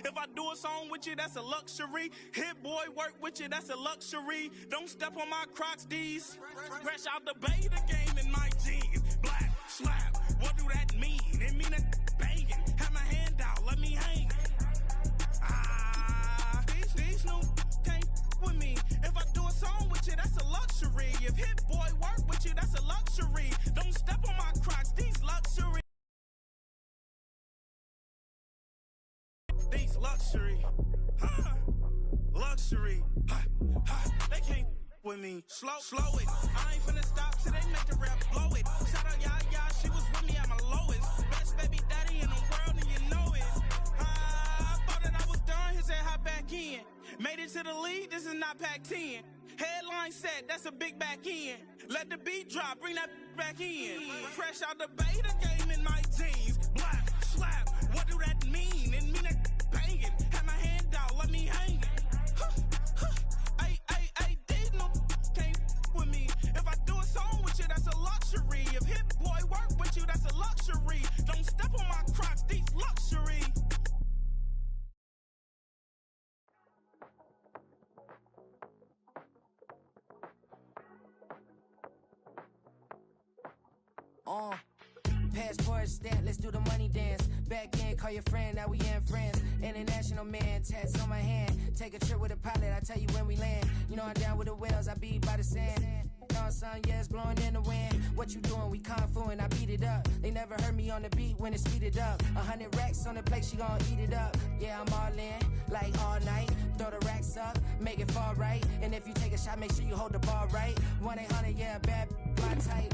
If I do a song with you, that's a luxury. Hit boy work with you, that's a luxury. Don't step on my Crocs, D's. Fresh out the beta game in my jeans. Black, slap, what do that mean? It mean a banging. Have my hand out, let me hang. These new can't with me. If I do a song with you, that's a luxury. If hit boy work with you, that's a luxury. Don't step on my Crocs, these luxury. These luxury, luxury, they can't with me. Slow it. I ain't finna stop till they make the rap blow it. Shout out y'all, she was with me at my lowest. Best baby daddy in the world, and you know it. I thought that I was done. He said hop back in. Made it to the lead. This is not Pac-10. Headline set, that's a big back end. Let the beat drop, bring that back in. Fresh out the beta game in my jeans. Black, slap, what do that mean? It mean a banging. Have my hand out, let me hang. Ay, these no can't with me. If I do a song with you, that's a luxury. If hit boy work with you, that's a luxury. Don't step on my Crocs, these luxury. Passport stamp, let's do the money dance. Back in, call your friend, now we in friends. International man, tats on my hand. Take a trip with a pilot, I tell you when we land. You know I'm down with the whales, I be by the sand. On sun, yeah, it's blowing in the wind. What you doing? We kung fu and I beat it up. They never heard me on the beat when it speeded up. 100 racks on the plate, she gon' eat it up. Yeah, I'm all in, like all night. Throw the racks up, make it fall right. And if you take a shot, make sure you hold the ball right. 1-800, yeah, bad, my type.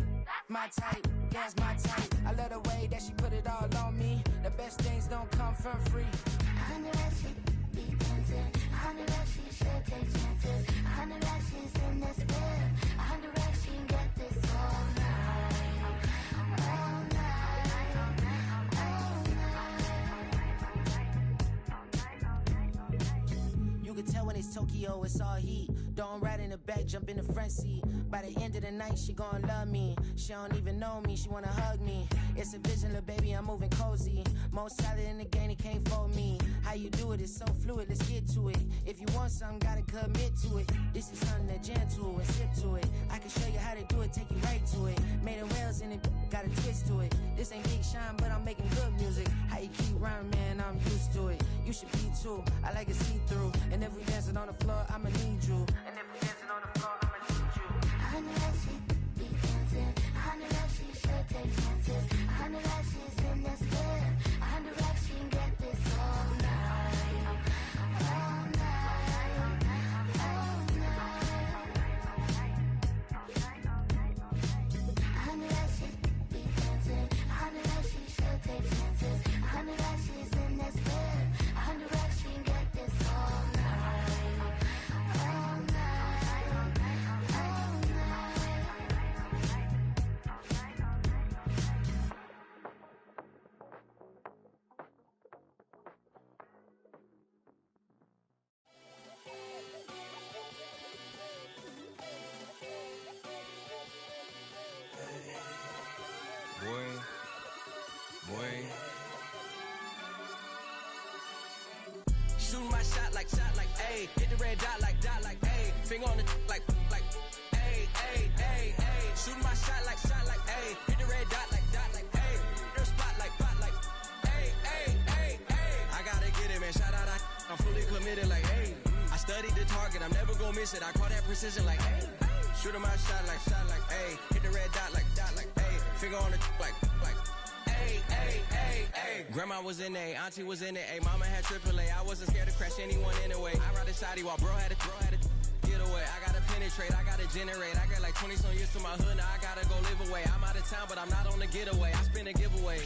My type, yeah, it's my type. I love the way that she put it all on me. The best things don't come from free. 100 racks, she be dancing. 100 racks, she should take chances. 100 racks, she's in this bed. 100 racks, she can get this all night. All night. All night. You can tell when it's Tokyo, it's all heat. Don't ride in the back, jump in the front seat. By the end of the night, she gon' love me. She don't even know me, she wanna hug me. It's a vision, little baby, I'm moving cozy. Most solid in the game, he can't fold me. How you do it, it's so fluid, let's get to it. If you want something, gotta commit to it. This is something that gentle and sip to it. I can show you how to do it, take you right to it. Made in Wales and it got a twist to it. This ain't Big Sean, but I'm making good music. How you keep rhyming, man, I'm used to it. You should be too, I like it see-through. And if we dancing on the floor, I'ma need you. And if we dancing on the floor, I'ma need you. 100 racks, she be dancing. 100 racks, she should take chances. 100 racks, she's in this bed. 100 racks, she can get this all night. All night. All night. 100 racks, she be dancing. 100 racks, she should take chances. 100 racks, she's in this bed. 100 racks, she can get this all night. All night. Boy. Shooting my shot like, ayy. Hit the red dot like, ayy. Finger on the like, ayy, ayy, ayy, ayy. Shooting my shot like, ayy. Hit the red dot like, ayy. Their spot like, ayy, ayy, ayy, ayy. I gotta get it, man. Shout out, I'm fully committed like, ayy. I studied the target, I'm never gonna miss it. I call that precision like, ayy. Shooting my shot like, ayy. Hit the red dot like, ayy. Finger on the like, ayy, ayy, ayy, ayy. Grandma was in A, auntie was in it, ayy. Mama had AAA, I wasn't scared to crash anyone anyway. I ride the side while bro had to get away. I gotta penetrate, I gotta generate. I got like 20 some years to my hood, now I gotta go live away. I'm out of town, but I'm not on the getaway. I spin a giveaway.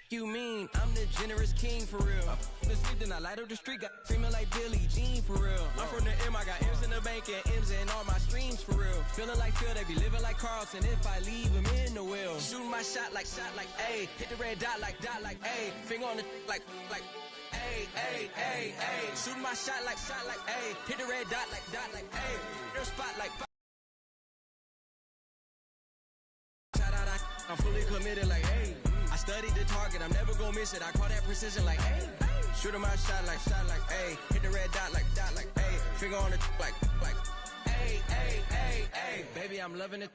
You mean I'm the generous king for real? I the sleep, then I light up the street, got screaming like Billie Jean for real. I'm from the M, I got M's in the bank and M's in all my streams for real. Feeling like Phil, they be living like Carlton if I leave him in the wheel. Shooting my shot like, ayy. Hit the red dot like, ayy. Finger on the like, ayy, ayy, ayy, ayy. Shooting my shot like, ayy. Hit the red dot like, ayy. Their spot like, shout out, I'm fully committed like, ayy. I studied the target, I'm never gonna miss it. I call that precision like, hey. Shoot him out, shot like, hey. Hit the red dot like, hey. Finger on the like, hey, hey, hey, hey. Baby, I'm loving it.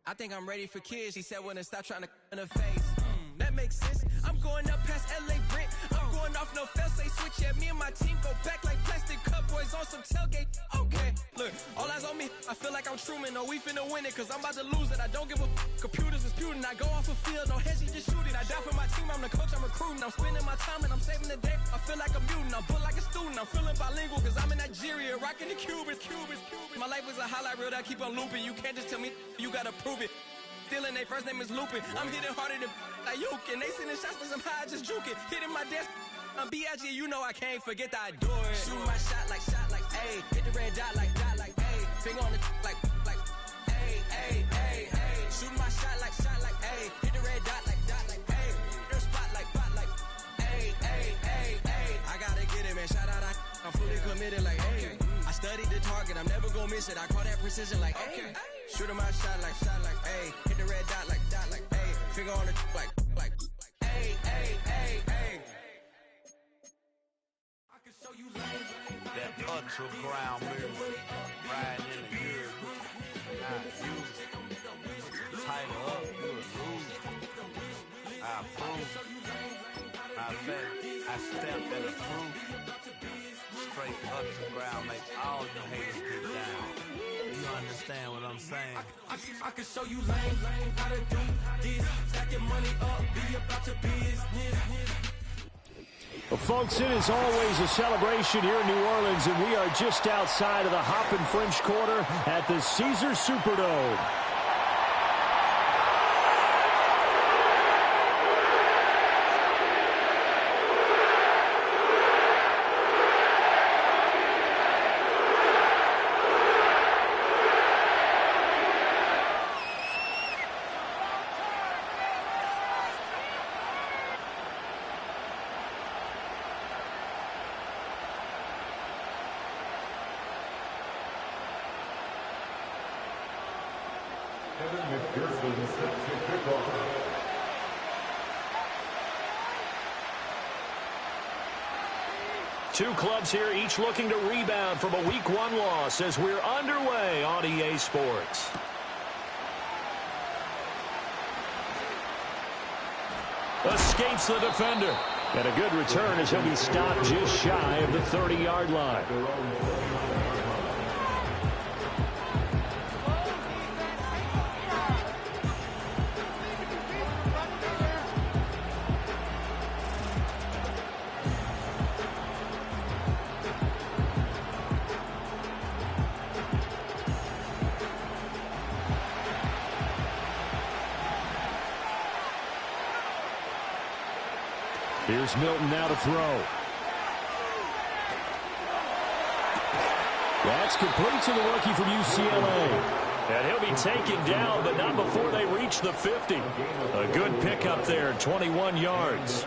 I think I'm ready for kids. She said when to stop trying to in her face. That makes sense. I'm going up past LA Brent. I'm going off no fail, say switch. Yeah, me and my team go back like plastic cup boys on some tailgate. Okay, look, all eyes on me. I feel like I'm Truman. No, we finna win it, cause I'm about to lose it. I don't give a computers disputing. I go off a field, no hesitate, just shoot it. I die for my team, I'm the coach, I'm recruiting. I'm spending my time and I'm saving the day. I feel like a mutant, I'm built like a student. I'm feeling bilingual, cause I'm in Nigeria, rocking the Cubans. My life is a highlight reel that I keep on looping. You can't just tell me, you gotta prove it. Stealing, they first name is Lupin. I'm hitting harder than Ayukin. They sending shots for some high, just juke it. Hitting my desk, I'm B.I.G. You know I can't forget that I do it. Shoot my shot like, ayy. Hit the red dot like, ayy. Finger on the like, ayy, ayy, ayy, ayy. Shoot my shot like, ayy. Hit the red dot like, ayy. Hit the spot like, ayy, ayy, ayy, ayy. I gotta get it, man. Shout out, I'm fully committed like, ayy. I studied the target, I'm never gonna miss it. I call that precision like, ayy. Shoot him out, shot like, ayy. Hit the red dot like, ayy. Finger on the like, ayy, ayy, ayy, ayy. I can show you that underground music, riding in the year, I use it. Tighten up, you'll lose. I approve. I bet I stepped in the fruit. Straight underground, make all you haters get down. You understand what I'm saying? I can show you lame, how to do this. Stack your money up, be about your business. Well, folks, it is always a celebration here in New Orleans, and we are just outside of the Hoppin' French Quarter at the Caesars Superdome. Two clubs here, each looking to rebound from a Week 1 loss as we're underway on EA Sports. Escapes the defender. And a good return as he'll be stopped just shy of the 30-yard line. Here's Milton now to throw. That's complete to the rookie from UCLA. And he'll be taken down, but not before they reach the 50. A good pickup there, 21 yards.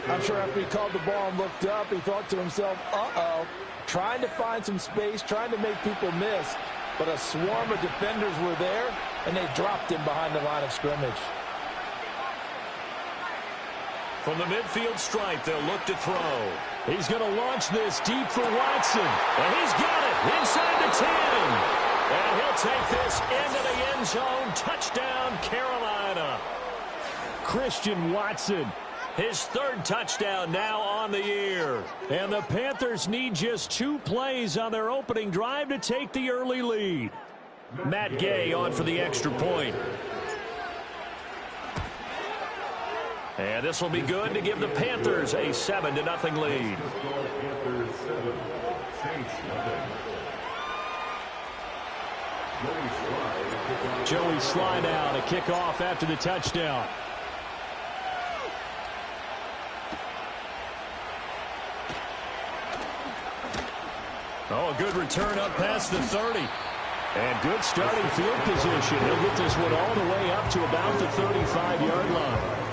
I'm sure after he called the ball and looked up, he thought to himself, uh-oh, trying to find some space, trying to make people miss. But a swarm of defenders were there, and they dropped him behind the line of scrimmage. From the midfield stripe, they'll look to throw. He's going to launch this deep for Watson. And he's got it inside the 10. And he'll take this into the end zone. Touchdown, Carolina. Christian Watson, his third touchdown now on the year. And the Panthers need just 2 plays on their opening drive to take the early lead. Matt Gay on for the extra point. And this will be good to give the Panthers a 7-0 lead. Joey Slye now to kick off after the touchdown. Oh, a good return up past the 30. And good starting field position. He'll get this one all the way up to about the 35-yard line.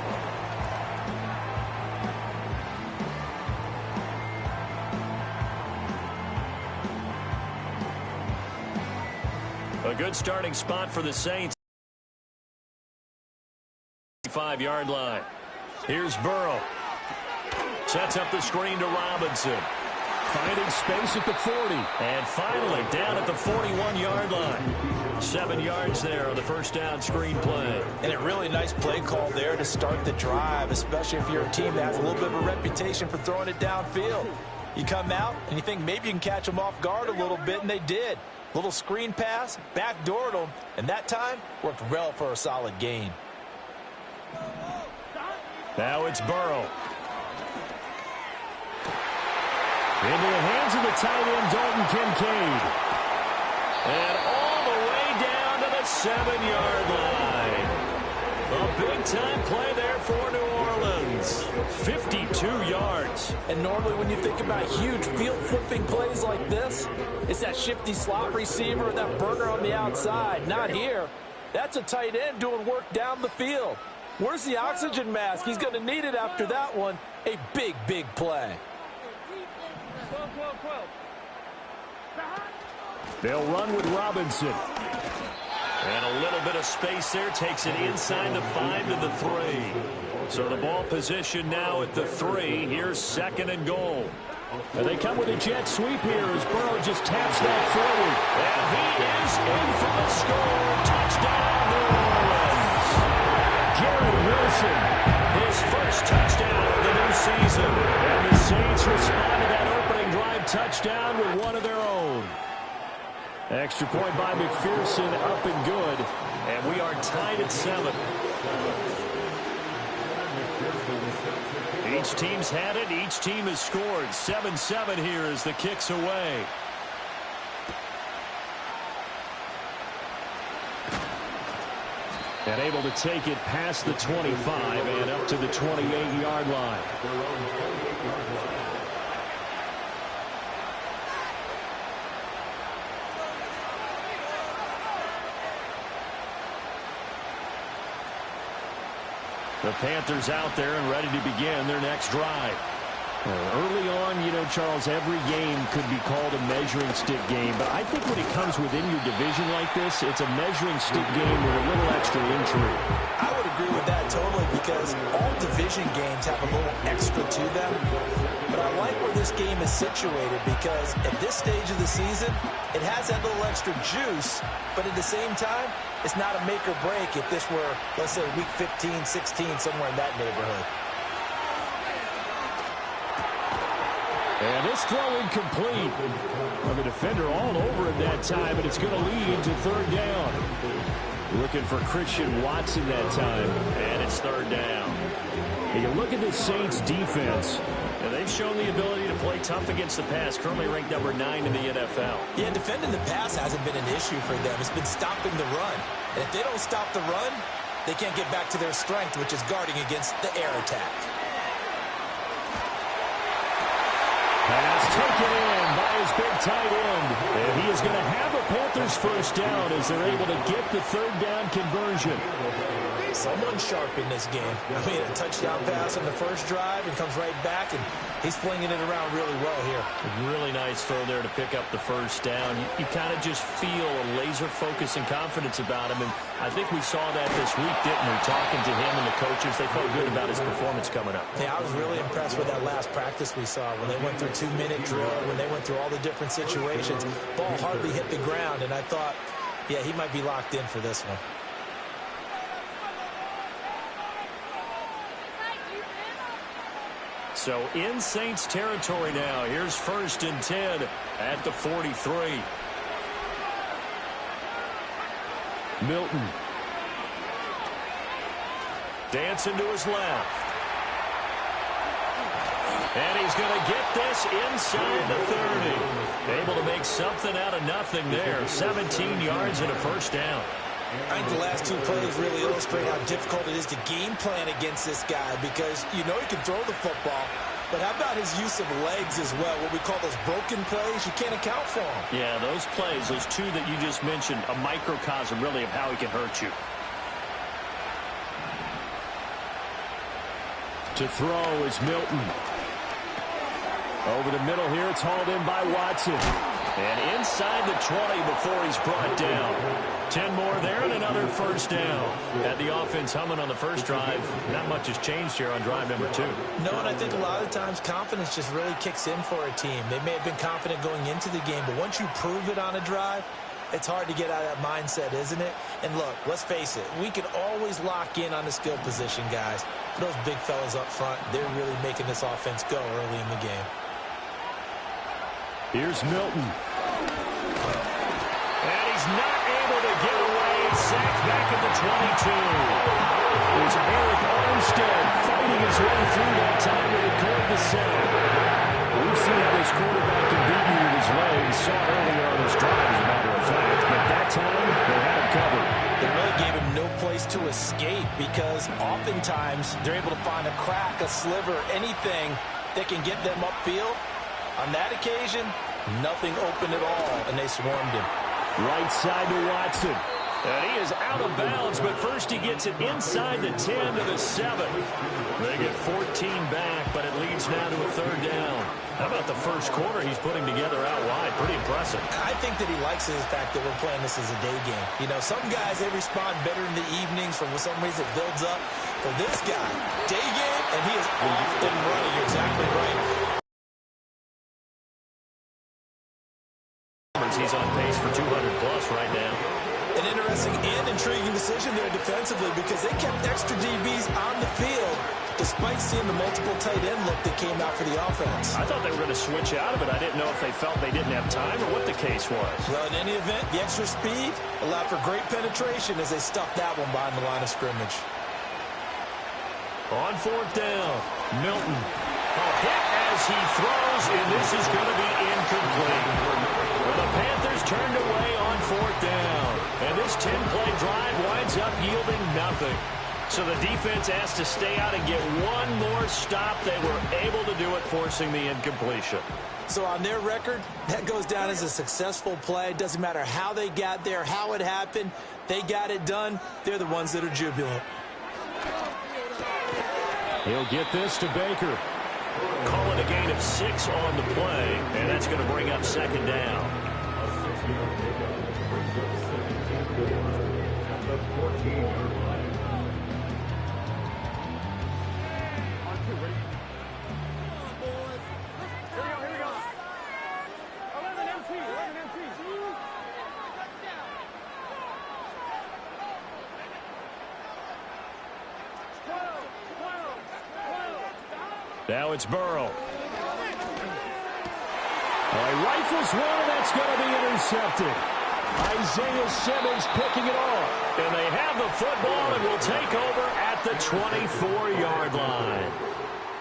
A good starting spot for the Saints. 5-yard line. Here's Burrow. Sets up the screen to Robinson. Finding space at the 40. And finally down at the 41-yard line. 7 yards there on the first down screen play. And a really nice play call there to start the drive, especially if you're a team that has a little bit of a reputation for throwing it downfield. You come out and you think maybe you can catch them off guard a little bit, and they did. Little screen pass, backdoored them, and that time worked well for a solid gain. Now it's Burrow. Into the hands of the tight end, Dalton Kincaid. And all the way down to the 7-yard line. A big-time play there for New Orleans. 52 yards. And normally when you think about huge field-flipping plays like this, it's that shifty slot receiver, that burner on the outside. Not here. That's a tight end doing work down the field. Where's the oxygen mask? He's going to need it after that one. A big, big play. They'll run with Robinson. And a little bit of space there. Takes it inside the 5 to the 3. So the ball position now at the 3. Here's 2nd and goal. And they come with a jet sweep here as Burrow just taps that forward. And he is in for the score. Touchdown, New Orleans. Garrett Wilson, his first touchdown of the new season. And the Saints respond to that opening drive touchdown with one of their own. Extra point by McPherson, up and good. And we are tied at 7. Each team's had it. Each team has scored. 7-7 here as the kick's away. And able to take it past the 25 and up to the 28-yard line. The Panthers out there and ready to begin their next drive. Early on, you know, Charles, every game could be called a measuring stick game. But I think when it comes within your division like this, it's a measuring stick game with a little extra intrigue. I would agree with that totally because all division games have a little extra to them. But I like where this game is situated because at this stage of the season, it has that little extra juice. But at the same time, it's not a make or break if this were, let's say, week 15, 16, somewhere in that neighborhood. And this throw incomplete. Well, the defender all over him that time, and it's going to lead to 3rd down. Looking for Christian Watson that time, and it's 3rd down. And you look at this Saints defense, and they've shown the ability to play tough against the pass, currently ranked number 9 in the NFL. Yeah, defending the pass hasn't been an issue for them. It's been stopping the run. And if they don't stop the run, they can't get back to their strength, which is guarding against the air attack. Pass taken in by his big tight end. And he is going to have a Panthers first down as they're able to get the 3rd down conversion. Someone sharp in this game. I mean, a touchdown pass on the first drive and comes right back, and he's flinging it around really well here. Really nice throw there to pick up the first down. You kind of just feel a laser focus and confidence about him, and I think we saw that this week, didn't we? Talking to him and the coaches, they felt good about his performance coming up. Yeah, I was really impressed with that last practice we saw when they went through 2-minute drill, when they went through all the different situations. Ball hardly hit the ground, and I thought, yeah, he might be locked in for this one. So in Saints territory now. Here's 1st and 10 at the 43. Milton. Dancing to his left. And he's going to get this inside the 30. Able to make something out of nothing there. 17 yards and a first down. I think the last 2 plays really illustrate how difficult it is to game plan against this guy because you know he can throw the football, but how about his use of legs as well, what we call those broken plays? You can't account for them. Yeah, those plays, those 2 that you just mentioned, a microcosm really of how he can hurt you. To throw is Milton. Over the middle here, it's hauled in by Watson. And inside the 20 before he's brought down. 10 more there and another first down. Had the offense humming on the first drive. Not much has changed here on drive number 2. No, and I think a lot of times confidence just really kicks in for a team. They may have been confident going into the game, but once you prove it on a drive, it's hard to get out of that mindset, isn't it? And look, let's face it, we can always lock in on the skill position, guys. Those big fellas up front, they're really making this offense go early in the game. Here's Milton. And he's not able to get away. Sacked back at the 22. There's Eric Armstead fighting his way through that time to record the sack. We've seen how this quarterback can beat you with his legs. Saw it earlier on this drive, as a matter of fact. But that time, they had him covered. They really gave him no place to escape because oftentimes they're able to find a crack, a sliver, anything that can get them upfield. On that occasion, nothing open at all, and they swarmed him. Right side to Watson. And he is out of bounds, but first he gets it inside the 10 to the 7. They get 14 back, but it leads now to a third down. How about the first quarter he's putting together out wide? Pretty impressive. I think that he likes the fact that we're playing this as a day game. You know, some guys, they respond better in the evenings. For some reason, it builds up. For this guy, day game, and he is off and running. You're exactly right. He's on pace for 200-plus right now. An interesting and intriguing decision there defensively because they kept extra DBs on the field despite seeing the multiple tight end look that came out for the offense. I thought they were going to switch out of it. I didn't know if they felt they didn't have time or what the case was. Well, in any event, the extra speed allowed for great penetration as they stuffed that one behind the line of scrimmage. On fourth down, Milton. A hit as he throws, and this is going to be incomplete. Well, the Panthers turned away on fourth down. And this 10-play drive winds up yielding nothing. So the defense has to stay out and get one more stop. They were able to do it, forcing the incompletion. So on their record, that goes down as a successful play. It doesn't matter how they got there, how it happened. They got it done. They're the ones that are jubilant. He'll get this to Baker. Call it a gain of 6 on the play, and that's going to bring up second down. Now it's Burrow. He rifles one, and that's going to be intercepted. Isaiah Simmons picking it off. And they have the football and will take over at the 24-yard line.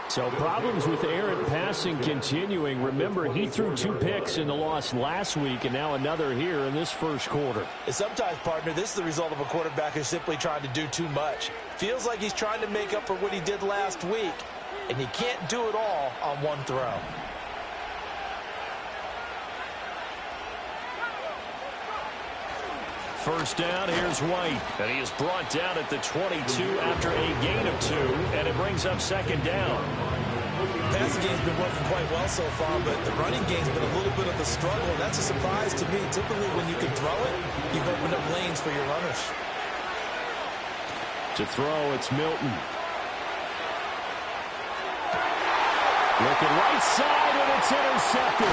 So problems with errant passing continuing. Remember, he threw 2 picks in the loss last week, and now another here in this first quarter. And sometimes, partner, this is the result of a quarterback who's simply trying to do too much. Feels like he's trying to make up for what he did last week. And you can't do it all on one throw. First down, here's White. And he is brought down at the 22 after a gain of 2. And it brings up second down. The passing game's been working quite well so far, but the running game's been a little bit of a struggle. And that's a surprise to me. Typically, when you can throw it, you've opened up lanes for your runners. To throw, it's Milton. Looking right side, and it's intercepted.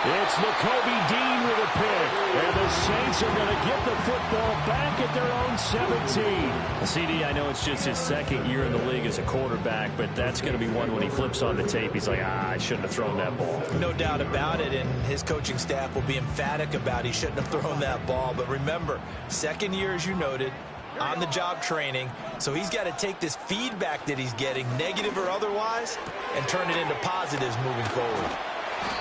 It's Nakobe Dean with a pick. And the Saints are going to get the football back at their own 17. CD, I know it's just his second year in the league as a quarterback, but that's going to be one when he flips on the tape. He's like, I shouldn't have thrown that ball. No doubt about it, and his coaching staff will be emphatic about he shouldn't have thrown that ball. But remember, second year, as you noted, on-the-job training, so he's got to take this feedback that he's getting, negative or otherwise, and turn it into positives moving forward.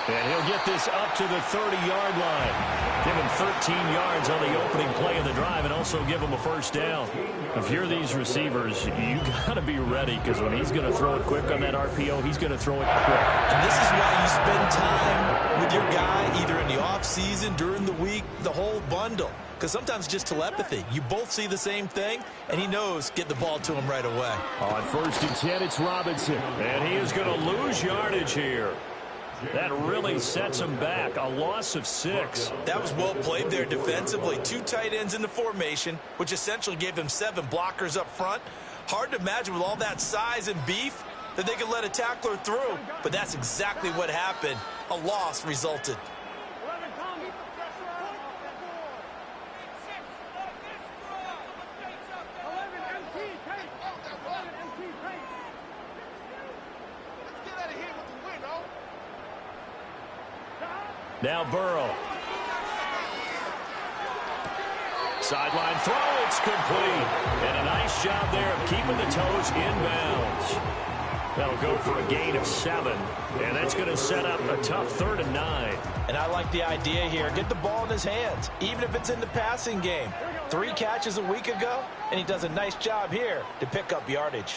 And he'll get this up to the 30-yard line. Give him 13 yards on the opening play of the drive and also give him a first down. If you're these receivers, you got to be ready because when he's going to throw it quick on that RPO, he's going to throw it quick. And this is why you spend time with your guy either in the offseason, during the week, the whole bundle. Because sometimes it's just telepathy. You both see the same thing, and he knows get the ball to him right away. On 1st and 10, it's Robinson. And he is going to lose yardage here. That really sets them back. A loss of 6. That was well played there defensively. 2 tight ends in the formation, which essentially gave them 7 blockers up front. Hard to imagine with all that size and beef that they could let a tackler through, but that's exactly what happened. A loss resulted. Now Burrow. Sideline throw, it's complete. And a nice job there of keeping the toes inbounds. That'll go for a gain of 7. And that's going to set up a tough 3rd and 9. And I like the idea here. Get the ball in his hands, even if it's in the passing game. 3 catches a week ago, and he does a nice job here to pick up yardage.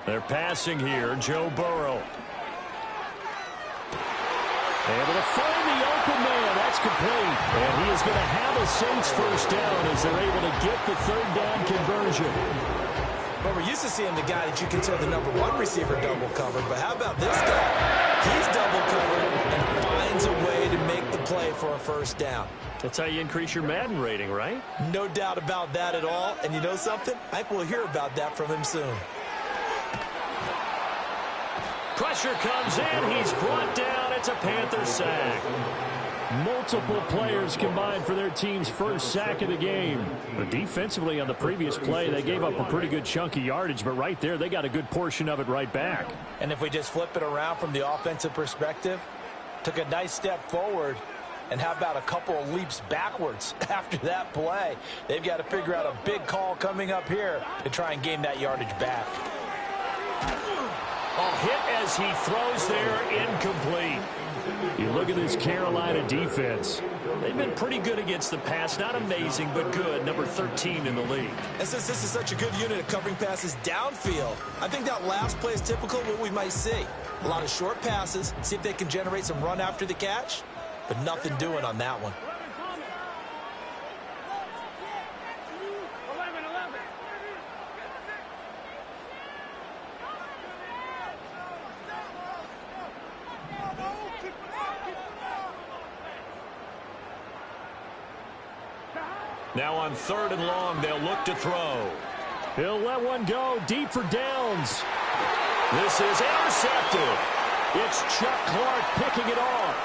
They're passing here. Joe Burrow. Able to find the open man. That's complete. And he is going to have a Saints first down as they're able to get the 3rd down conversion. But we're used to seeing the guy that you consider the number 1 receiver double covered. But how about this guy? He's double covered and finds a way to make the play for a first down. That's how you increase your Madden rating, right? No doubt about that at all. And you know something? I think we'll hear about that from him soon. Pressure comes in. He's brought down. It's a Panther sack. Multiple players combined for their team's first sack of the game. But defensively on the previous play, they gave up a pretty good chunk of yardage. But right there, they got a good portion of it right back. And if we just flip it around from the offensive perspective, took a nice step forward. And how about a couple of leaps backwards after that play? They've got to figure out a big call coming up here to try and gain that yardage back. A hit as he throws there, incomplete. You look at this Carolina defense. They've been pretty good against the pass. Not amazing, but good. Number 13 in the league. And since this is such a good unit of covering passes downfield, I think that last play is typical of what we might see. A lot of short passes, see if they can generate some run after the catch, but nothing doing on that one. Now on 3rd and long, they'll look to throw. He'll let one go deep for downs. This is intercepted. It's Chuck Clark picking it off.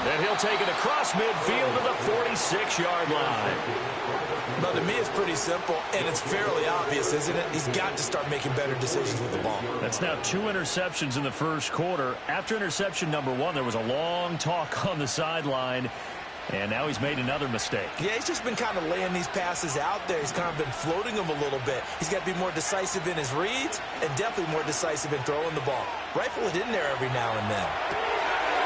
And he'll take it across midfield to the 46-yard line. Now, to me, it's pretty simple, and it's fairly obvious, isn't it? He's got to start making better decisions with the ball. That's now 2 interceptions in the first quarter. After interception number 1, there was a long talk on the sideline, and now he's made another mistake. Yeah, he's just been kind of laying these passes out there. He's kind of been floating them a little bit. He's got to be more decisive in his reads and definitely more decisive in throwing the ball. Rifle it in there every now and then.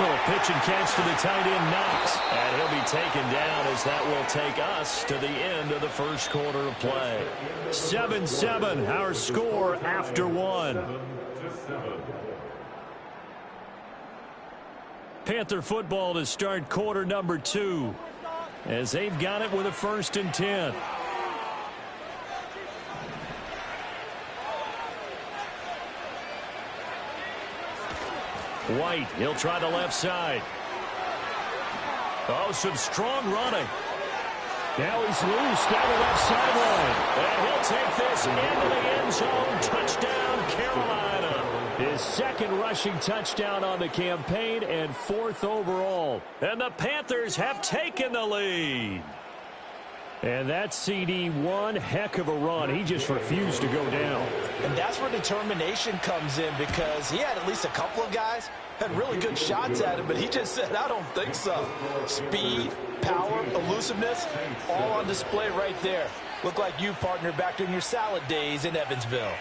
Little pitch and catch to the tight end, Knox. And he'll be taken down as that will take us to the end of the first quarter of play. 7-7, our score after 1. Panther football to start quarter number 2 as they've got it with a 1st and 10. White, he'll try the left side. Oh, some strong running. Now he's loose down the left sideline. And he'll take this into the end zone. Touchdown, Carolina. His 2nd rushing touchdown on the campaign and 4th overall. And the Panthers have taken the lead. And that CD, one heck of a run. He just refused to go down. And that's where determination comes in, because he had at least a couple of guys had really good shots at him, but he just said, I don't think so. Speed, power, elusiveness, all on display right there. Look like you, partner, back in your salad days in Evansville.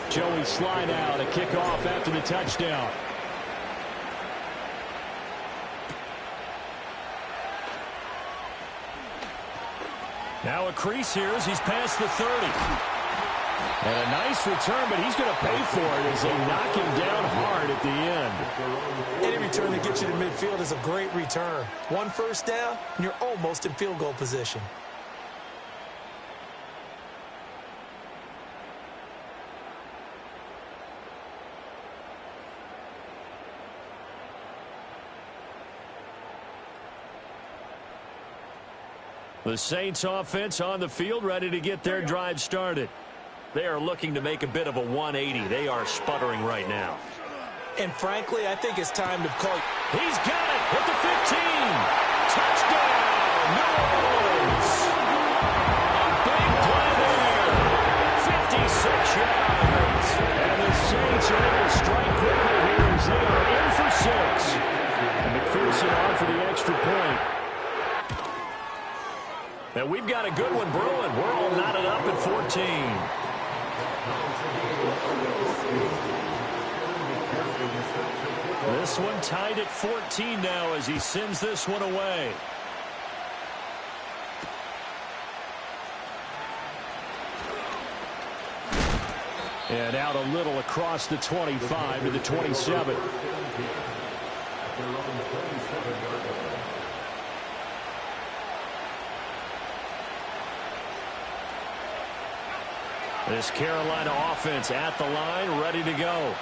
Joey slide out, a kickoff after the touchdown. Now a crease here as he's past the 30. And a nice return, but he's going to pay for it as they knock him down hard at the end. Any return that gets you to midfield is a great return. 1 first down, and you're almost in field goal position. The Saints offense on the field, ready to get their drive started. They are looking to make a bit of a 180. They are sputtering right now. And frankly, I think it's time to call. He's got it at the 15. Touchdown, New Orleans. Big play there. 56 yards. And the Saints are able to strike quickly here as they are in for 6. And McPherson on for the extra point. And we've got a good one brewing. We're all knotted up at 14. This one tied at 14 now as he sends this one away. And out a little across the 25 to the 27. This Carolina offense at the line, ready to go.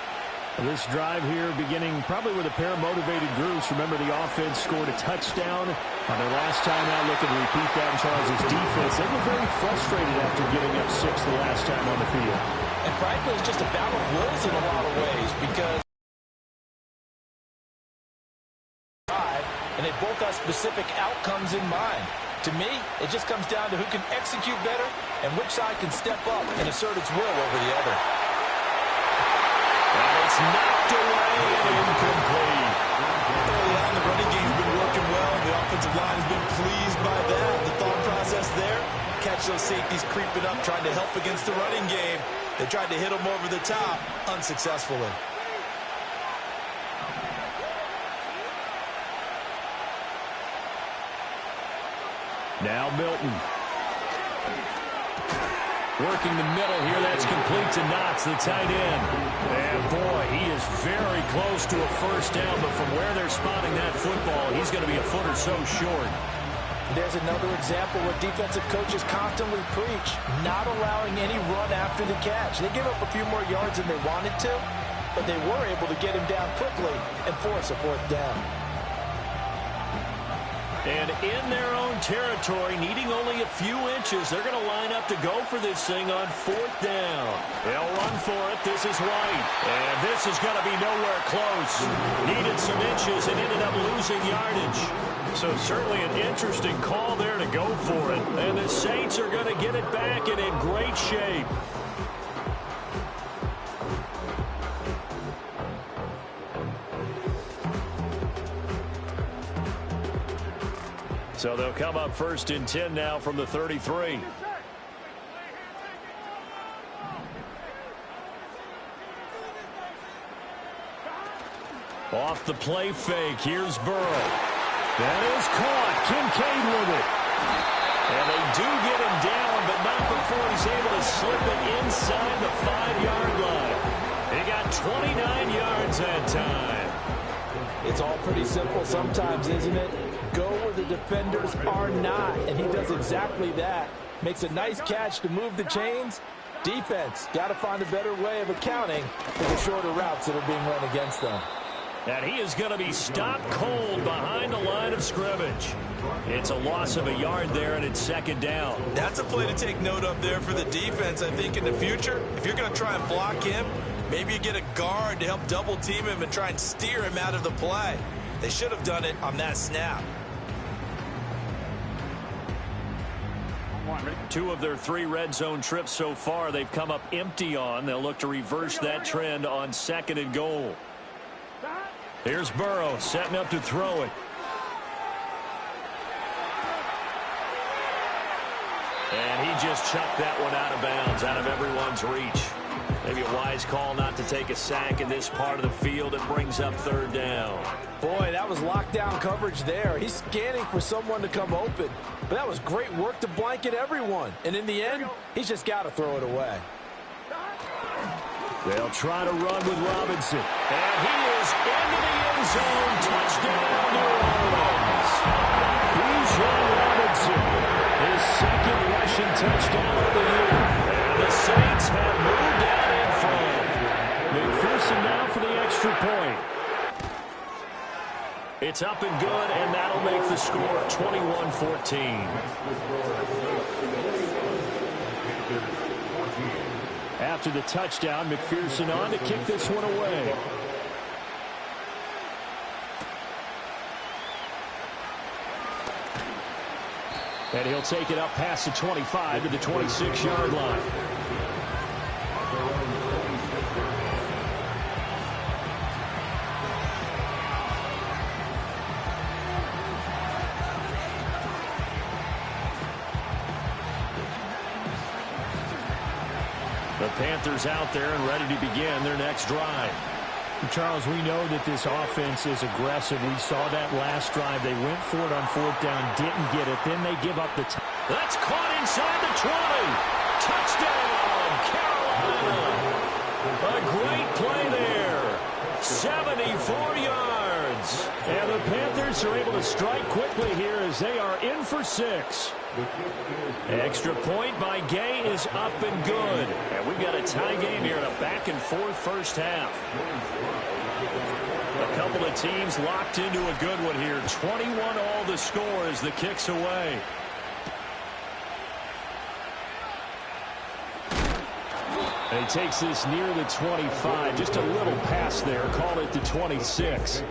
This drive here beginning probably with a pair of motivated groups. Remember, the offense scored a touchdown on their last time out. Looking to repeat that in Charles' defense. They were very frustrated after giving up 6 the last time on the field. And frankly, it's just a battle of wills in a lot of ways because and they both have specific outcomes in mind. To me, it just comes down to who can execute better and which side can step up and assert its will over the other. And it's knocked away and incomplete. Early on, the running game's been working well. The offensive line has been pleased by that. The thought process there, catch those safeties creeping up, trying to help against the running game. They tried to hit them over the top, unsuccessfully. Now Milton. Working the middle here. That's complete to Knox, the tight end. And boy, he is very close to a first down, but from where they're spotting that football, he's going to be a foot or so short. There's another example where defensive coaches constantly preach, not allowing any run after the catch. They gave up a few more yards than they wanted to, but they were able to get him down quickly and force a 4th down. And in their own territory, needing only a few inches, they're going to line up to go for this thing on 4th down. They'll run for it. This is White. And this is going to be nowhere close. Needed some inches and ended up losing yardage. So certainly an interesting call there to go for it. And the Saints are going to get it back and in great shape. So they'll come up 1st and 10 now from the 33. Off the play fake. Here's Burrow. That is caught. Kincaid with it. And they do get him down, but not before he's able to slip it inside the 5-yard line. He got 29 yards that time. It's all pretty simple sometimes, isn't it? Go where the defenders are not, and he does exactly that. Makes a nice catch to move the chains. Defense, got to find a better way of accounting for the shorter routes that are being run against them. And he is going to be stopped cold behind the line of scrimmage. It's a loss of a yard there, and it's 2nd down. That's a play to take note of there for the defense. I think in the future, if you're going to try and block him, maybe you get a guard to help double team him and try and steer him out of the play. They should have done it on that snap. 2 of their 3 red zone trips so far they've come up empty on. They'll look to reverse that trend on 2nd and goal. Here's Burrow setting up to throw it. And he just chucked that one out of bounds, out of everyone's reach. Maybe a wise call not to take a sack in this part of the field. It brings up third down. Boy, that was lockdown coverage there. He's scanning for someone to come open. But that was great work to blanket everyone. And in the end, he's just got to throw it away. They'll try to run with Robinson. And he is into the end zone. Touchdown, New Orleans. Bijan Robinson, his second rushing touchdown of the year. And the Saints have moved out in front. McPherson now for the extra point. It's up and good, and that'll make the score 21-14. After the touchdown, McPherson on to kick this one away. And he'll take it up past the 25 to the 26-yard line. The Panthers out there and ready to begin their next drive. Charles, we know that this offense is aggressive. We saw that last drive. They went for it on fourth down, didn't get it. Then they give up the That's caught inside the 20. Touchdown, Carolina. A great play there. 74 yards. And the Panthers are able to strike quickly here as they are in for 6. Extra point by Gay is up and good. And we've got a tie game here in a back-and-forth first half. A couple of teams locked into a good one here. 21 all the score as the kick's away. And he takes this near the 25. Just a little pass there. Call it the 26.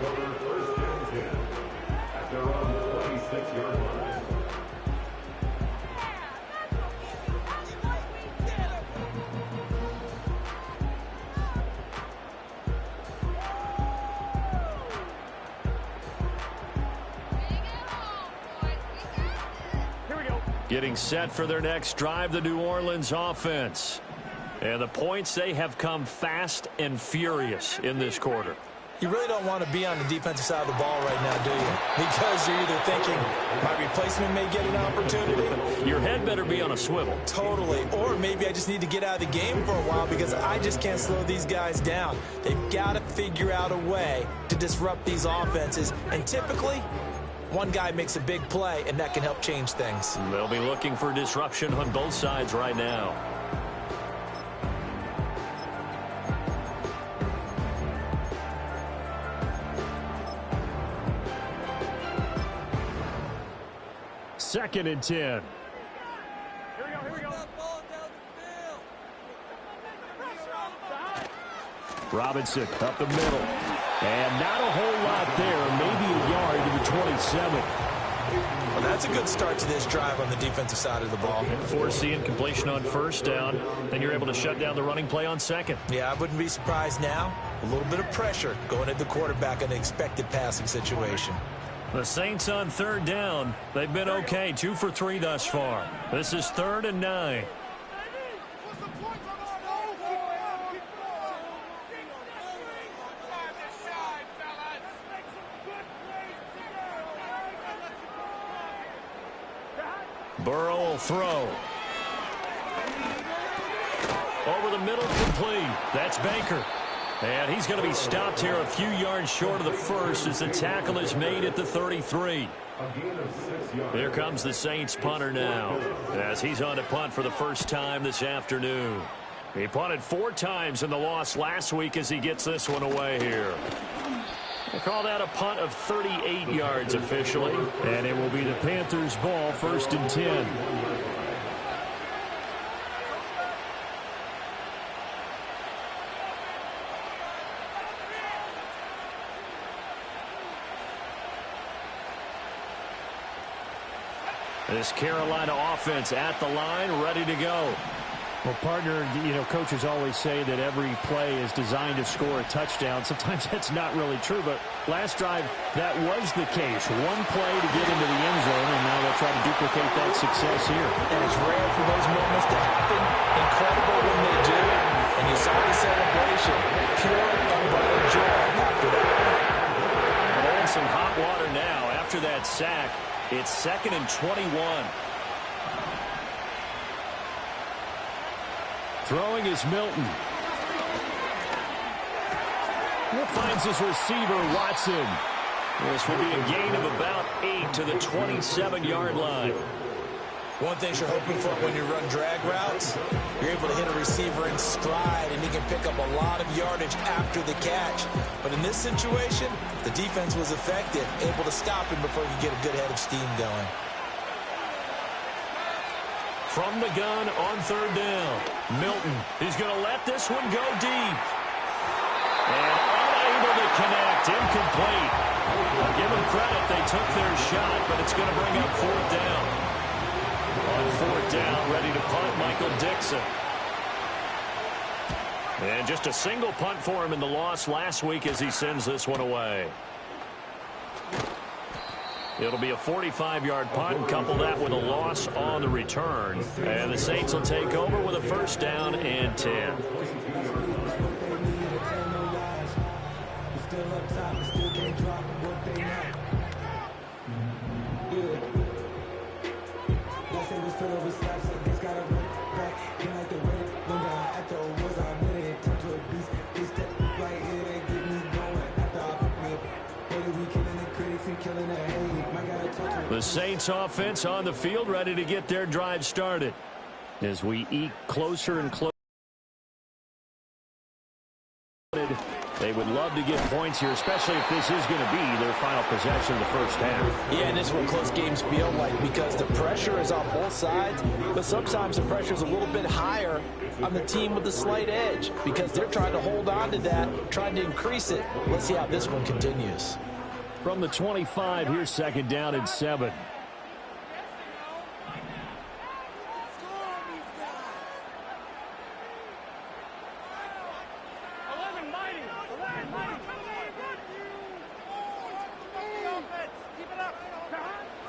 Getting set for their next drive, the New Orleans offense. And the points, they have come fast and furious in this quarter. You really don't want to be on the defensive side of the ball right now, do you? Because you're either thinking, my replacement may get an opportunity. Your head better be on a swivel. Totally. Or maybe I just need to get out of the game for a while because I just can't slow these guys down. They've got to figure out a way to disrupt these offenses. And typically, one guy makes a big play, and that can help change things. They'll be looking for disruption on both sides right now. Second and 10. Here we go. Robinson up the middle. And not a whole lot there. Maybe a yard to the 27. Well, that's a good start to this drive on the defensive side of the ball. Foreseeing completion on first down. Then you're able to shut down the running play on second. Yeah, I wouldn't be surprised now. A little bit of pressure going at the quarterback in an expected passing situation. The Saints on third down. They've been okay. 2 for 3 thus far. This is 3rd and 9. Burrow will throw. Over the middle, complete. That's Baker. And he's going to be stopped here a few yards short of the first as the tackle is made at the 33. Here comes the Saints punter now as he's on to punt for the first time this afternoon. He punted 4 times in the loss last week as he gets this one away here. We'll call that a punt of 38 yards officially. And it will be the Panthers' ball, 1st and 10. This Carolina offense at the line, ready to go. Well, partner, coaches always say that every play is designed to score a touchdown. Sometimes that's not really true, but last drive, that was the case. One play to get into the end zone, and now they'll try to duplicate that success here. And it's rare for those moments to happen. Incredible when they do. And you saw the that sack. It's 2nd and 21. Throwing is Milton. Finds his receiver, Watson. This will be a gain of about 8 to the 27-yard line. One thing you're hoping for when you run drag routes, you're able to hit a receiver in stride, and he can pick up a lot of yardage after the catch. But in this situation, the defense was effective, able to stop him before he could get a good head of steam going. From the gun on 3rd down, Milton. He's going to let this one go deep. And unable to connect, incomplete. I'll give them credit, they took their shot, but it's going to bring up 4th down. On 4th down, ready to punt, Michael Dixon. And just a single punt for him in the loss last week as he sends this one away. It'll be a 45-yard punt, couple that with a loss on the return. And the Saints will take over with a 1st down and 10. The Saints offense on the field, ready to get their drive started. As we eke closer and closer. They would love to get points here, especially if this is going to be their final possession of the first half. Yeah, and this is what close games feel like because the pressure is on both sides, but sometimes the pressure is a little bit higher on the team with the slight edge because they're trying to hold on to that, trying to increase it. Let's see how this one continues. From the 25, here's 2nd down and 7.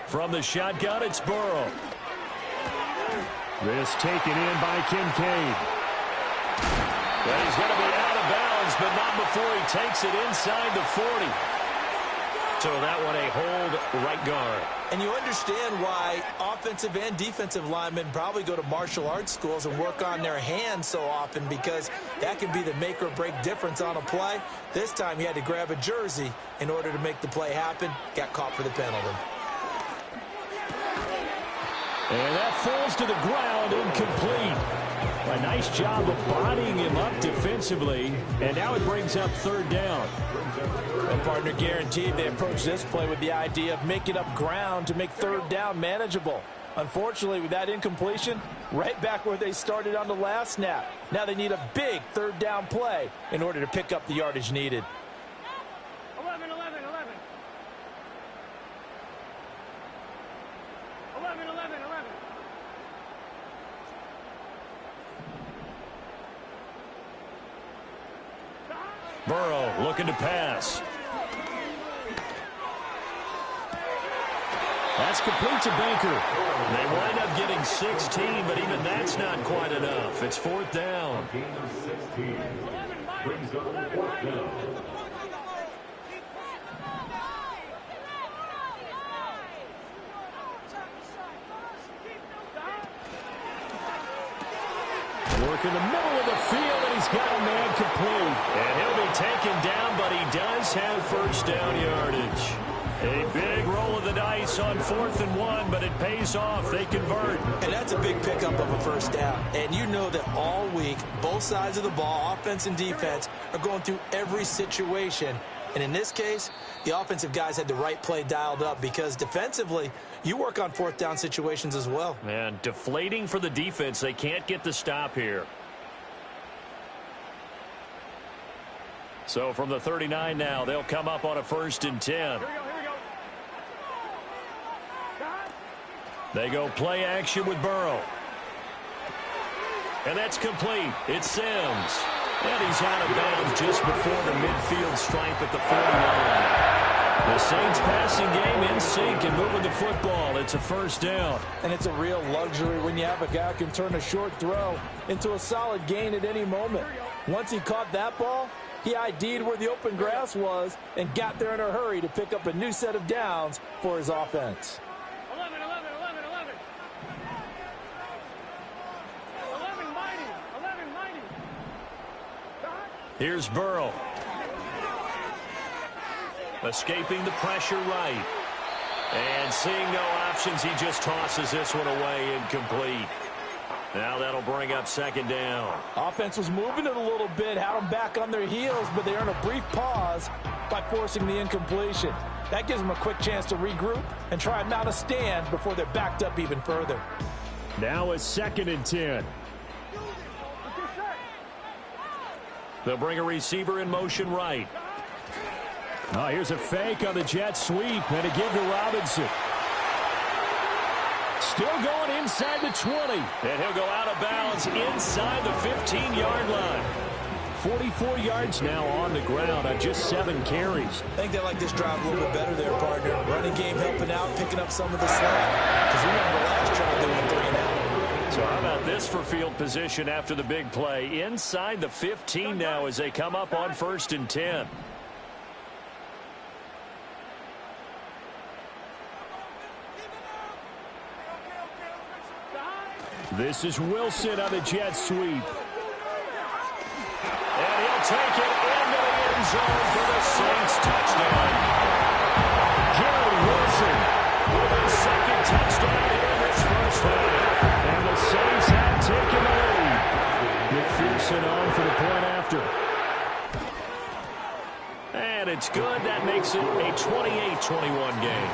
From the shotgun, it's Burrow. This taken in by Kincaid. And he's going to be out of bounds, but not before he takes it inside the 40. So that one a hold right guard. And you understand why offensive and defensive linemen probably go to martial arts schools and work on their hands so often because that can be the make or break difference on a play. This time he had to grab a jersey in order to make the play happen. Got caught for the penalty. And that falls to the ground, incomplete. A nice job of bodying him up defensively, and now it brings up 3rd down. And partner, guaranteed they approach this play with the idea of making up ground to make 3rd down manageable. Unfortunately, with that incompletion, right back where they started on the last snap. Now they need a big 3rd down play in order to pick up the yardage needed. 11. Burrow looking to pass. That's complete to Baker. They wind up getting 16, but even that's not quite enough. It's 4th down. Work in the middle of the field, and he's got a man complete. And he'll be taken down, but he does have 1st down yardage. A big roll of the dice on 4th and 1, but it pays off. They convert. And that's a big pickup of a 1st down. And you know that all week, both sides of the ball, offense and defense, are going through every situation. And in this case, the offensive guys had the right play dialed up because defensively, you work on 4th down situations as well. And deflating for the defense. They can't get the stop here. So from the 39 now, they'll come up on a 1st and 10. They go play action with Burrow. And that's complete. It's Sims. And he's out of bounds just before the midfield stripe at the 40-yard line. The Saints passing game in sync and moving the football. It's a 1st down. And it's a real luxury when you have a guy who can turn a short throw into a solid gain at any moment. Once he caught that ball, He ID'd where the open grass was and got there in a hurry to pick up a new set of downs for his offense. 11, 11, 11, 11. 11 mighty, 11 mighty. Here's Burrow. Escaping the pressure right. And seeing no options, he just tosses this one away incomplete. Now that'll bring up second down. Offense was moving it a little bit, had them back on their heels, but they earned a brief pause by forcing the incompletion. That gives them a quick chance to regroup and try and mount a stand before they're backed up even further. Now it's 2nd and 10. They'll bring a receiver in motion right. Oh, here's a fake on the jet sweep and a give to Robinson. Still going inside the 20. And he'll go out of bounds inside the 15-yard line. 44 yards now on the ground on just 7 carries. I think they like this drive a little bit better there, partner. Running game helping out, picking up some of the slack. Because remember, the last drive they went 3 and out. So how about this for field position after the big play? Inside the 15 now as they come up on 1st and 10. This is Wilson on the jet sweep. And he'll take it into the end zone for the Saints touchdown. Garrett Wilson with his 2nd touchdown here in this first half. And the Saints have taken the lead. McPherson on for the point after. And it's good. That makes it a 28-21 game.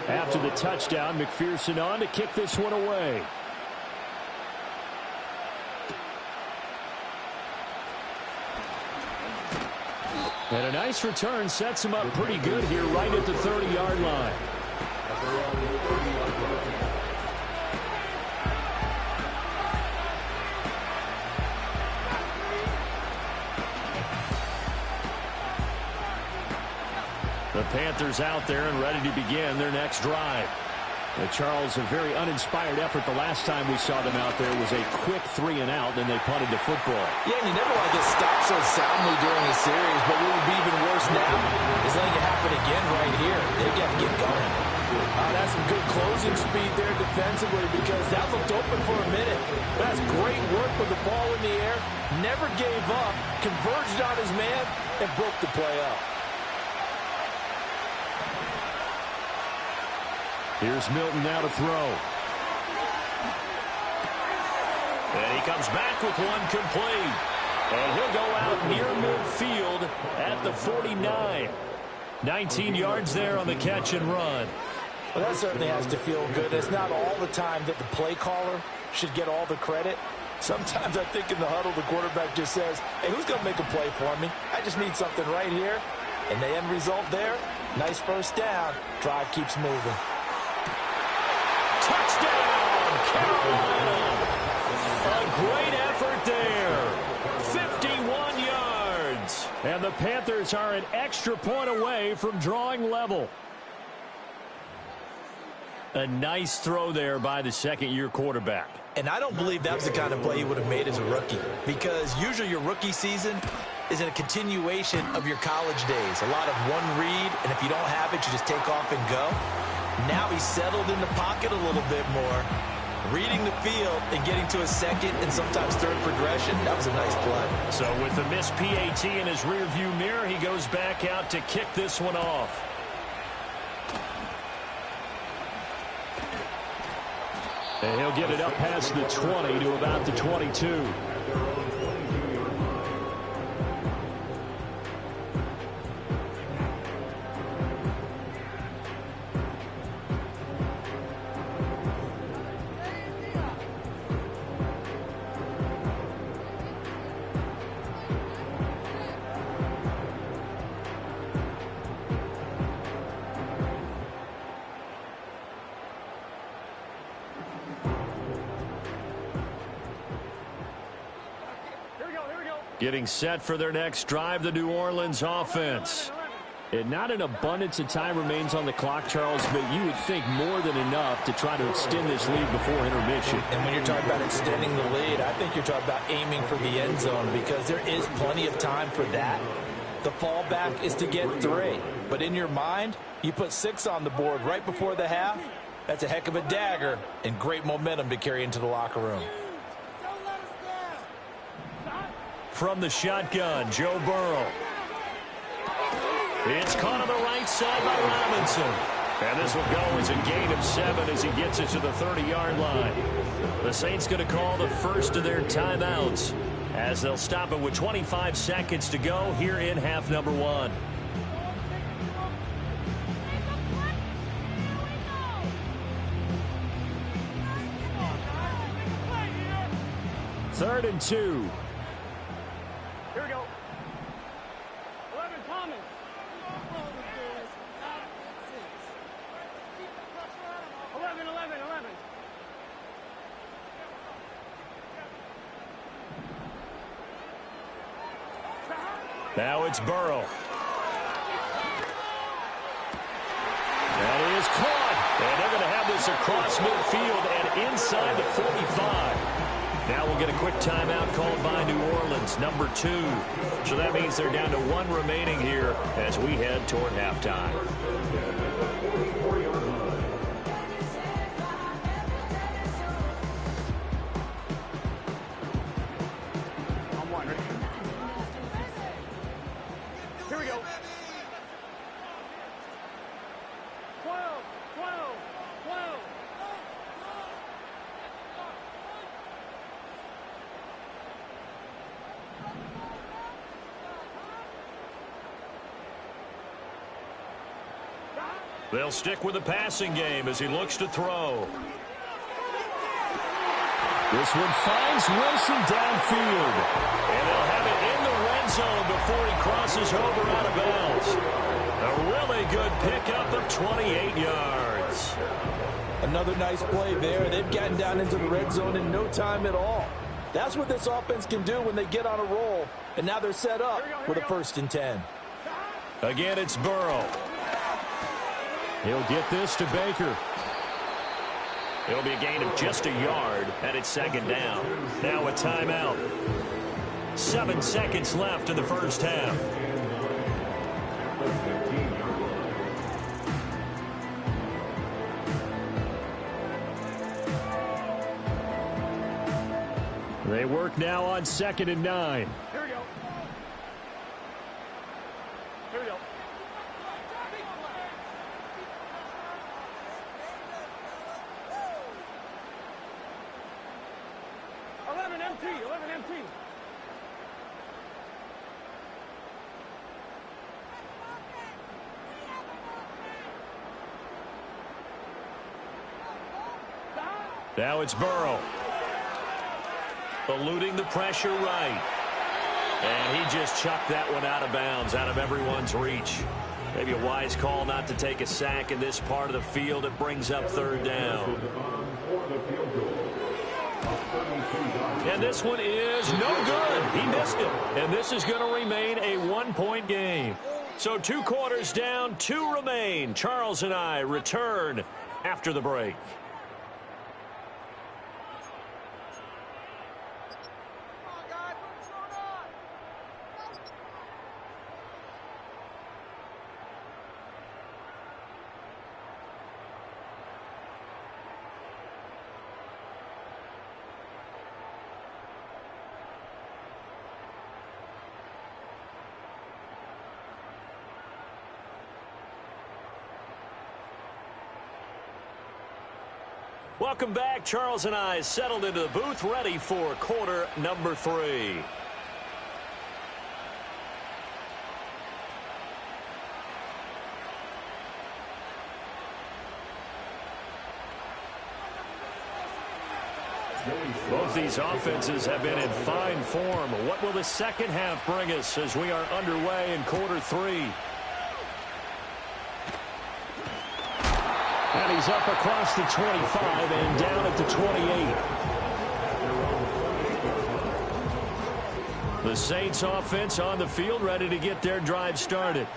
After the touchdown, McPherson on to kick this one away. And a nice return sets him up pretty good here right at the 30-yard line. The Panthers out there and ready to begin their next drive. Charles, a very uninspired effort the last time we saw them out there was a quick 3 and out, then they punted the football. Yeah, and you never want to get stopped so soundly during a series, but what would be even worse now is letting it happen again right here. They've got to get going. That's some good closing speed there defensively because that looked open for a minute. That's great work with the ball in the air. Never gave up, converged on his man, and broke the play up. Here's Milton now to throw. And he comes back with one complete. And he'll go out near midfield at the 49. 19 yards there on the catch and run. Well, that certainly has to feel good. It's not all the time that the play caller should get all the credit. Sometimes I think in the huddle, the quarterback just says, hey, who's going to make a play for me? I just need something right here. And the end result there, nice first down. Drive keeps moving. Touchdown, Carolina. A great effort there. 51 yards. And the Panthers are an extra point away from drawing level. A nice throw there by the second-year quarterback. And I don't believe that was the kind of play he would have made as a rookie, because usually your rookie season is in a continuation of your college days. A lot of one read, and if you don't have it, you just take off and go. Now he's settled in the pocket a little bit more, reading the field and getting to a second and sometimes third progression. That was a nice play. So with the missed PAT in his rearview mirror, he goes back out to kick this one off. And he'll get it up past the 20 to about the 22. Getting set for their next drive, the New Orleans offense. And not an abundance of time remains on the clock, Charles, but you would think more than enough to try to extend this lead before intermission. And when you're talking about extending the lead, I think you're talking about aiming for the end zone because there is plenty of time for that. The fallback is to get 3. But in your mind, you put 6 on the board right before the half. That's a heck of a dagger and great momentum to carry into the locker room. From the shotgun, Joe Burrow. It's caught on the right side by Robinson. And this will go as a gain of 7 as he gets it to the 30-yard line. The Saints going to call the first of their timeouts as they'll stop it with 25 seconds to go here in half number 1. Third and 2. Here we go. 11, Thomas. 11. Now it's Burrow. That is caught. And they're going to have this across midfield and inside the 45. Now we'll get a quick timeout called by New Orleans, number 2. So that means they're down to 1 remaining here as we head toward halftime. I'm 1, ready? Here we go. 12. They'll stick with the passing game as he looks to throw. This one finds Wilson downfield. And they'll have it in the red zone before he crosses over out of bounds. A really good pickup of 28 yards. Another nice play there. They've gotten down into the red zone in no time at all. That's what this offense can do when they get on a roll. And now they're set up with a 1st and 10. Again, it's Burrow. He'll get this to Baker. It'll be a gain of just a yard, and it's 2nd down. Now a timeout. 7 seconds left in the first half. They work now on 2nd and 9. Here we go. Here we go. 11 MT. Now it's Burrow. Eluding the pressure right. And he just chucked that one out of bounds, out of everyone's reach. Maybe a wise call not to take a sack in this part of the field. It brings up 3rd down. And this one is no good. He missed it. And this is going to remain a 1-point game. So 2 quarters down, 2 remain. Charles and I return after the break. Welcome back. Charles and I settled into the booth, ready for quarter number 3. Both these offenses have been in fine form. What will the second half bring us as we are underway in quarter 3? And he's up across the 25 and down at the 28. The Saints offense on the field, ready to get their drive started.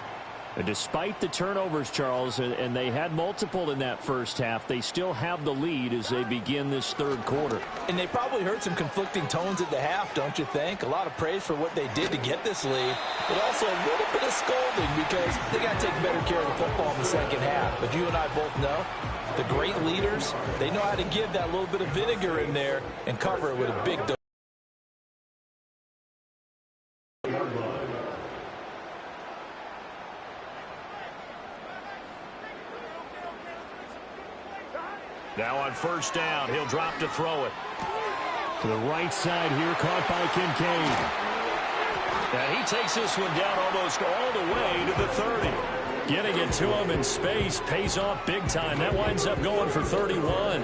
And despite the turnovers, Charles, and they had multiple in that first half, they still have the lead as they begin this third quarter. And they probably heard some conflicting tones at the half, don't you think? A lot of praise for what they did to get this lead, but also a little bit of scolding because they got to take better care of the football in the second half. But you and I both know the great leaders, they know how to give that little bit of vinegar in there and cover it with a big dose. Now on first down, he'll drop to throw it. To the right side here, caught by Kincaid. And he takes this one down almost all the way to the 30. Getting it to him in space pays off big time. That winds up going for 31.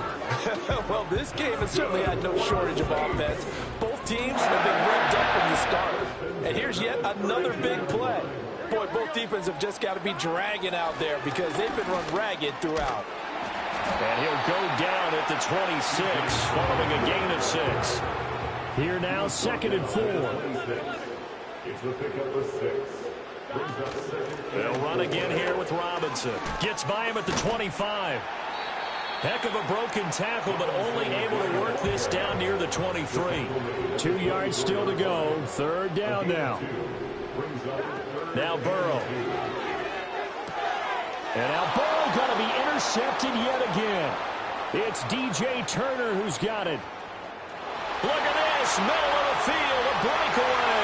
Well, this game has certainly had no shortage of offense. Both teams have been ripped up from the start. And here's yet another big play. Boy, both defenses have just got to be dragging out there because they've been run ragged throughout. And he'll go down at the 26, following a gain of 6. Here now, 2nd and 4. It's the pickup of 6. They'll run again here with Robinson. Gets by him at the 25. Heck of a broken tackle, but only able to work this down near the 23. 2 yards still to go. 3rd down now. Now Burrow. And now Burrow going to be intercepted yet again. It's DJ Turner who's got it. Look at this, middle of the field, a breakaway.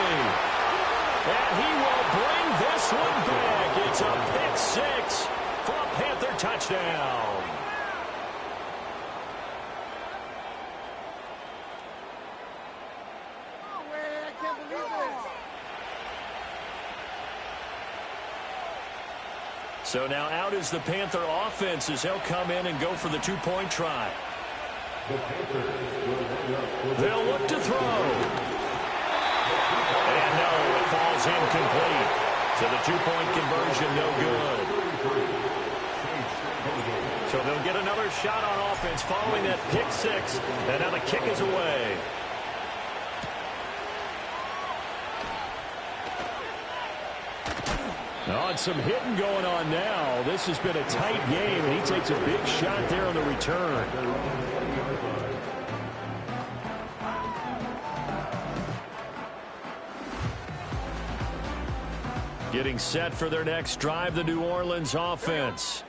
And he will bring this one back. It's a pick 6 for a Panther touchdown. Oh, man, I can't believe this. So now out is the Panther offense as they'll come in and go for the 2-point try. They'll look to throw. And no, it falls incomplete. So the 2-point conversion no good. So they'll get another shot on offense following that pick 6. And now the kick is away. Oh, and some hitting going on now. This has been a tight game, and he takes a big shot there on the return. Getting set for their next drive, the New Orleans offense.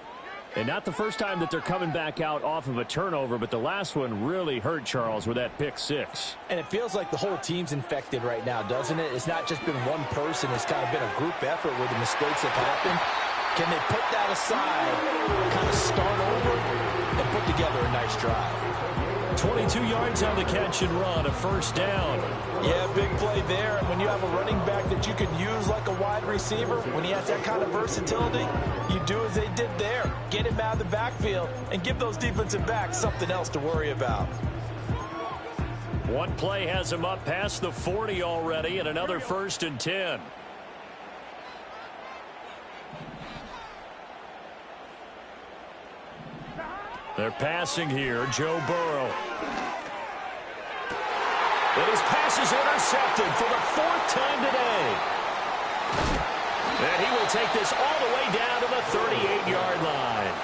And not the first time that they're coming back out off of a turnover, but the last one really hurt, Charles, with that pick 6. And it feels like the whole team's infected right now, doesn't it? It's not just been one person. It's kind of been a group effort where the mistakes have happened. Can they put that aside, kind of start over, and put together a nice drive? 22 yards on the catch and run, a first down. Yeah, big play there. And when you have a running back that you can use like a wide receiver, when he has that kind of versatility, you do as they did there. Get him out of the backfield and give those defensive backs something else to worry about. One play has him up past the 40 already, and another 1st and 10. They're passing here, Joe Burrow. And his pass is intercepted for the 4th time today. And he will take this all the way down to the 38-yard line.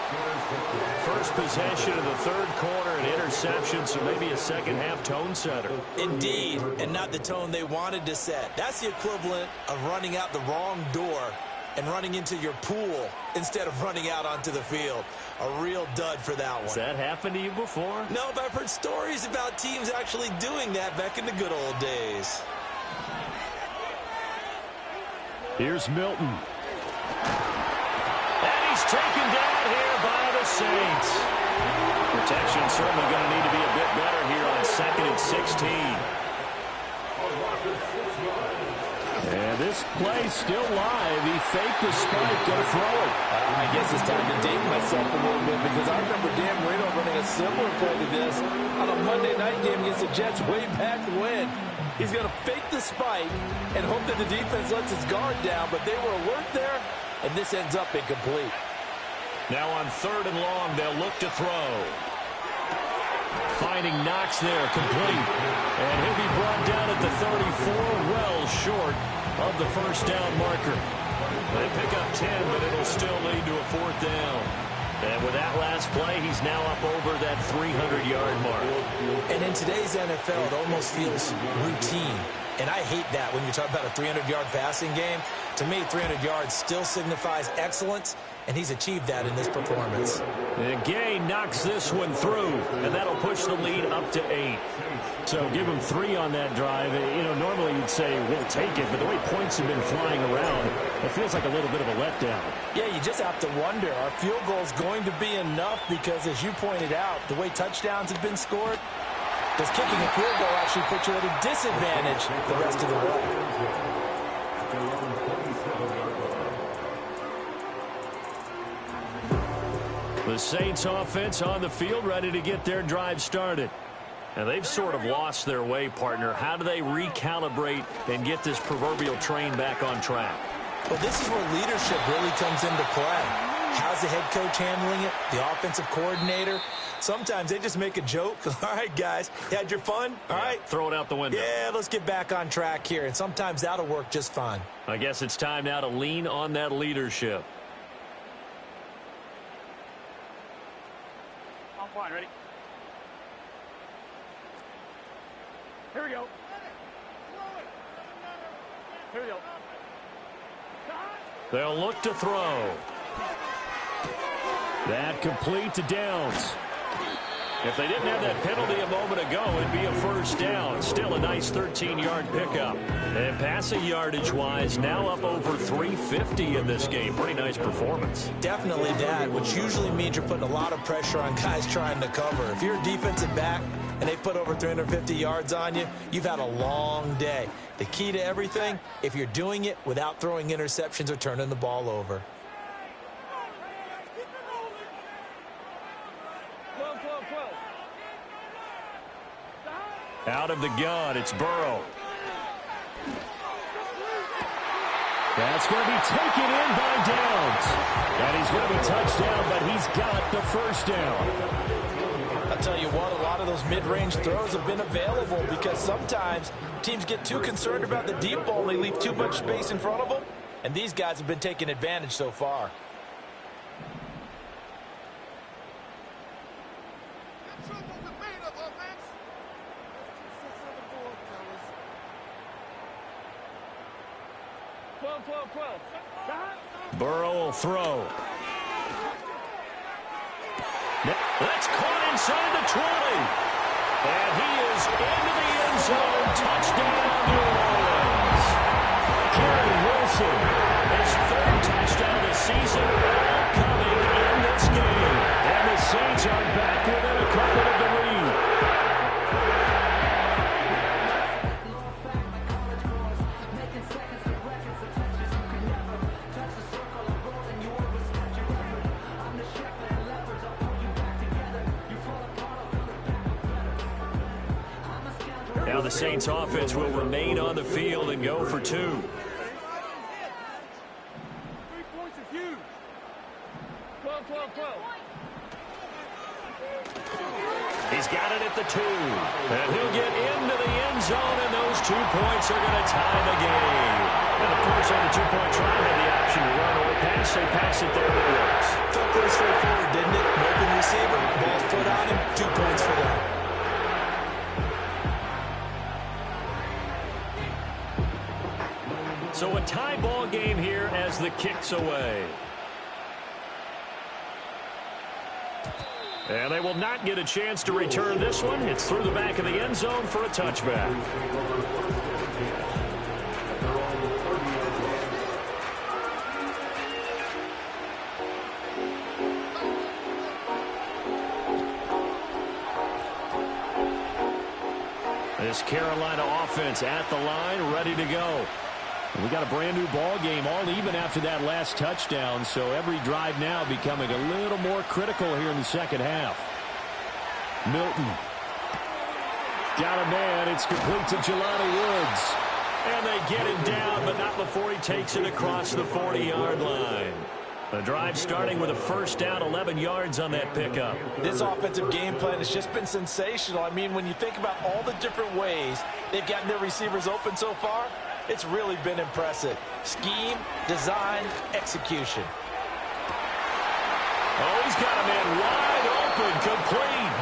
First possession of the 3rd quarter, an interception, so maybe a second-half tone setter. Indeed, and not the tone they wanted to set. That's the equivalent of running out the wrong door and running into your pool instead of running out onto the field. A real dud for that one. Has that happened to you before? No, but I've heard stories about teams actually doing that back in the good old days. Here's Milton. And he's taken down here by the Saints. Protection certainly going to need to be a bit better here on 2nd and 16. And this play's still live. He faked the spike, going to throw it. I guess it's time to date myself a little bit because I remember Dan Marino running a similar play to this on a Monday night game against the Jets way back when. He's going to fake the spike and hope that the defense lets its guard down, but they were alert there, and this ends up incomplete. Now on 3rd and long, they'll look to throw. Finding Knox there, complete. And he'll be brought down at the 34, well short of the 1st down marker. They pick up 10, but it'll still lead to a 4th down. And with that last play, he's now up over that 300-yard mark. And in today's NFL, it almost feels routine. And I hate that when you talk about a 300-yard passing game. To me, 300 yards still signifies excellence, and he's achieved that in this performance. And Gay knocks this one through, and that'll push the lead up to 8. So give him 3 on that drive. You know, normally you'd say we'll take it, but the way points have been flying around, it feels like a little bit of a letdown. Yeah, you just have to wonder, are field goals going to be enough? Because as you pointed out, the way touchdowns have been scored, does kicking a field goal actually put you at a disadvantage the rest of the way? The Saints offense on the field, ready to get their drive started. And they've sort of lost their way, partner. How do they recalibrate and get this proverbial train back on track? Well, this is where leadership really comes into play. How's the head coach handling it? The offensive coordinator? Sometimes they just make a joke. All right, guys, you had your fun? All right. Throw it out the window. Yeah, let's get back on track here. And sometimes that'll work just fine. I guess it's time now to lean on that leadership. I'm fine. Ready? Here we go. Here we go. They'll look to throw. That complete to Downs. If they didn't have that penalty a moment ago, it'd be a 1st down. Still a nice 13-yard pickup. And passing yardage-wise, now up over 350 in this game. Pretty nice performance. Definitely that, which usually means you're putting a lot of pressure on guys trying to cover. If you're a defensive back and they put over 350 yards on you, you've had a long day. The key to everything, if you're doing it without throwing interceptions or turning the ball over. Out of the gun, it's Burrow. That's going to be taken in by Downs. And he's going to be touchdown, but he's got the 1st down. I'll tell you what, a lot of those mid-range throws have been available because sometimes teams get too concerned about the deep ball and they leave too much space in front of them. And these guys have been taking advantage so far. Burrow will throw. That's caught inside the 20. And he is into the end zone. Touchdown, New Orleans. Garrett Wilson, his 3rd touchdown of the season, all coming in this game. And the Saints are back within a couple of the lead. Now the Saints offense will remain on the field and go for 2. 3 points is huge. 12, 12, 12. He's got it at the 2. And he'll get into the end zone, and those 2 points are going to tie the game. And, of course, on the 2-point try, had the option to run or pass. They pass it there, and it works. Felt pretty straightforward, didn't it? Open receiver, ball's put on him, 2 points for them. So a tie ball game here as the kick's away. And they will not get a chance to return this one. It's through the back of the end zone for a touchback. This Carolina offense at the line, ready to go. We got a brand-new ball game, all even after that last touchdown, so every drive now becoming a little more critical here in the second half. Milton. Got a man. It's complete to Jelani Woods. And they get him down, but not before he takes it across the 40-yard line. The drive starting with a 1st down, 11 yards on that pickup. This offensive game plan has just been sensational. I mean, when you think about all the different ways they've gotten their receivers open so far, It's really been impressive. Scheme, design, execution. Oh, he's got a man wide open, complete.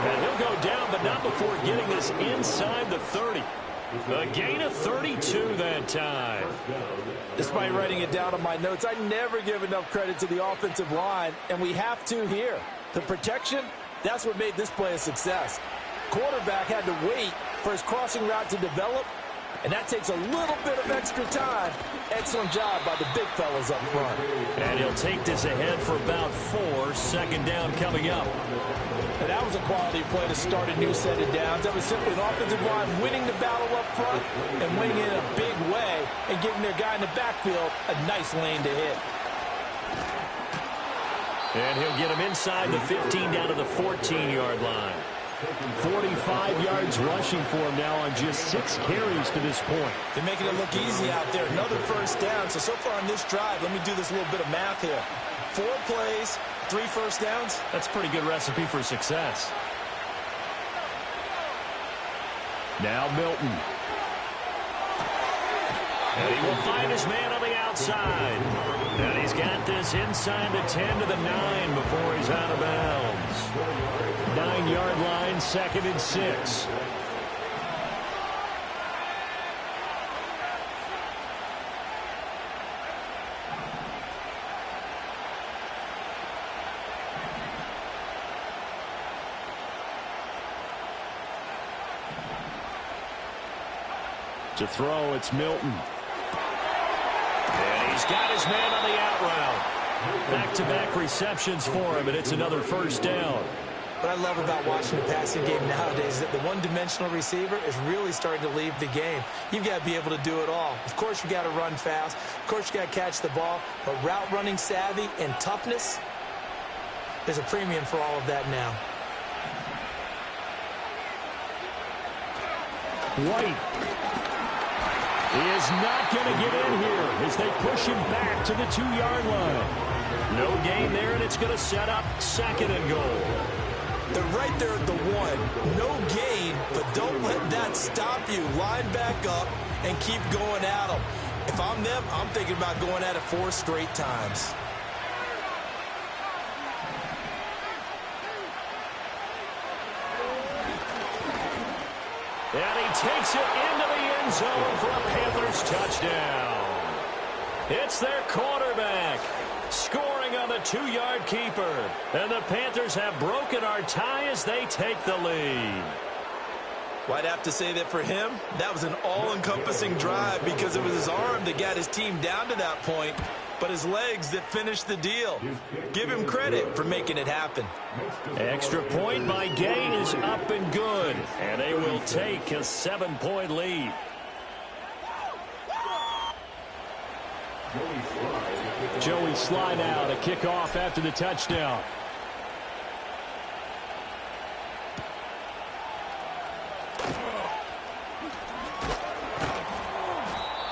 And he'll go down, but not before getting this inside the 30. A gain of 32 that time. Despite writing it down on my notes, I never give enough credit to the offensive line, and we have to here. The protection, that's what made this play a success. Quarterback had to wait for his crossing route to develop, and that takes a little bit of extra time. Excellent job by the big fellas up front. And he'll take this ahead for about 4. Second down coming up. And that was a quality play to start a new set of downs. That was simply an offensive line winning the battle up front and winning it in a big way and giving their guy in the backfield a nice lane to hit. And he'll get him inside the 15 down to the 14-yard line. 45 yards rushing for him now on just 6 carries to this point. They're making it look easy out there. Another first down. So far on this drive, let me do this little bit of math here. 4 plays, 3 first downs. That's a pretty good recipe for success. Now Milton. And he will find his man on the outside. And he's got this inside the 10 to the 9 before he's out of bounds. 9-yard line, 2nd and 6. To throw, it's Milton. And he's got his man on the out route. Back-to-back receptions for him, and it's another first down. What I love about watching the passing game nowadays is that the one-dimensional receiver is really starting to leave the game. You've got to be able to do it all. Of course, you got to run fast. Of course, you got to catch the ball. But route running savvy and toughness, there's a premium for all of that now. White. He is not going to get in here as they push him back to the 2-yard line. No gain there, and it's going to set up 2nd and goal. They're right there at the 1. No gain, but don't let that stop you. Line back up and keep going at them. If I'm them, I'm thinking about going at it 4 straight times. And he takes it into the end zone for a Panthers touchdown. It's their quarterback scoring on the 2-yard keeper. And the Panthers have broken our tie as they take the lead. Well, I'd have to say that for him, that was an all-encompassing drive because it was his arm that got his team down to that point, but his legs that finished the deal. Give him credit for making it happen. Extra point by Gain is up and good, and they will take a 7-point lead. Joey Slye now to kick off after the touchdown.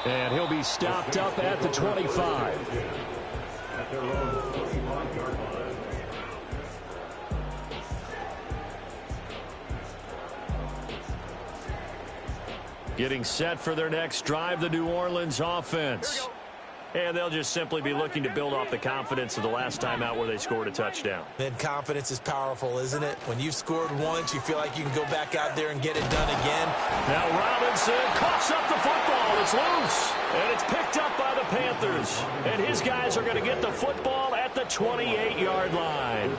And he'll be stopped up at the 25. Getting set for their next drive, the New Orleans offense. And they'll just simply be looking to build off the confidence of the last time out where they scored a touchdown. Man, confidence is powerful, isn't it? When you've scored once, you feel like you can go back out there and get it done again. Now Robinson coughs up the football. It's loose. And it's picked up by the Panthers. And his guys are going to get the football at the 28-yard line.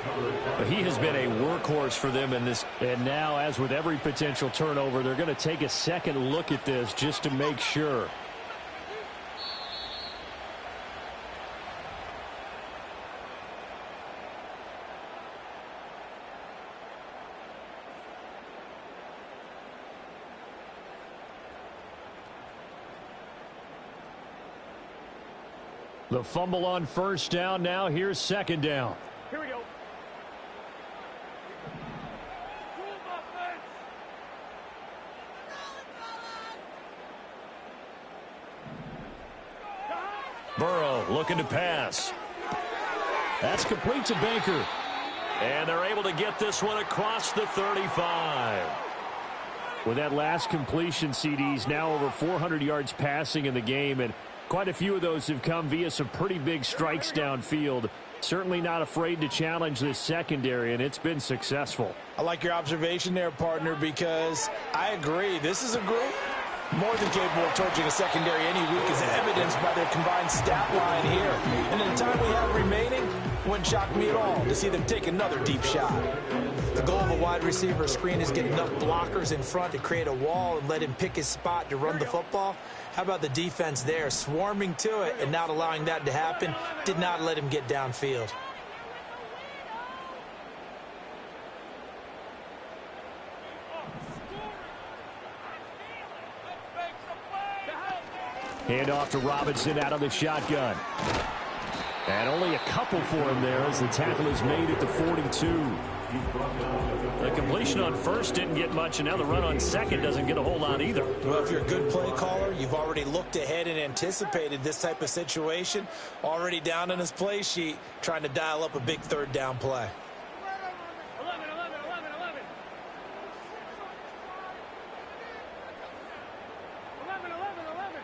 He has been a workhorse for them in this. And now, as with every potential turnover, they're going to take a second look at this just to make sure. The fumble on first down. Now here's 2nd down. Here we go. Burrow looking to pass. That's complete to Baker. And they're able to get this one across the 35. With that last completion, CD's now over 400 yards passing in the game, and quite a few of those have come via some pretty big strikes downfield. Certainly not afraid to challenge this secondary, and it's been successful. I like your observation there, partner, because I agree. This is a group more than capable of torching a secondary any week, as evidenced by their combined stat line here. And in the time we have remaining, wouldn't shock me at all to see them take another deep shot. The goal of a wide receiver screen is get enough blockers in front to create a wall and let him pick his spot to run the football. How about the defense there, swarming to it and not allowing that to happen? Did not let him get downfield. Hand off to Robinson out of the shotgun. And only a couple for him there as the tackle is made at the 42. The completion on first didn't get much, and now the run on second doesn't get a whole lot either. Well, if you're a good play caller, you've already looked ahead and anticipated this type of situation. Already down on his play sheet, trying to dial up a big third down play. 11, 11, 11, 11. 11, 11, 11.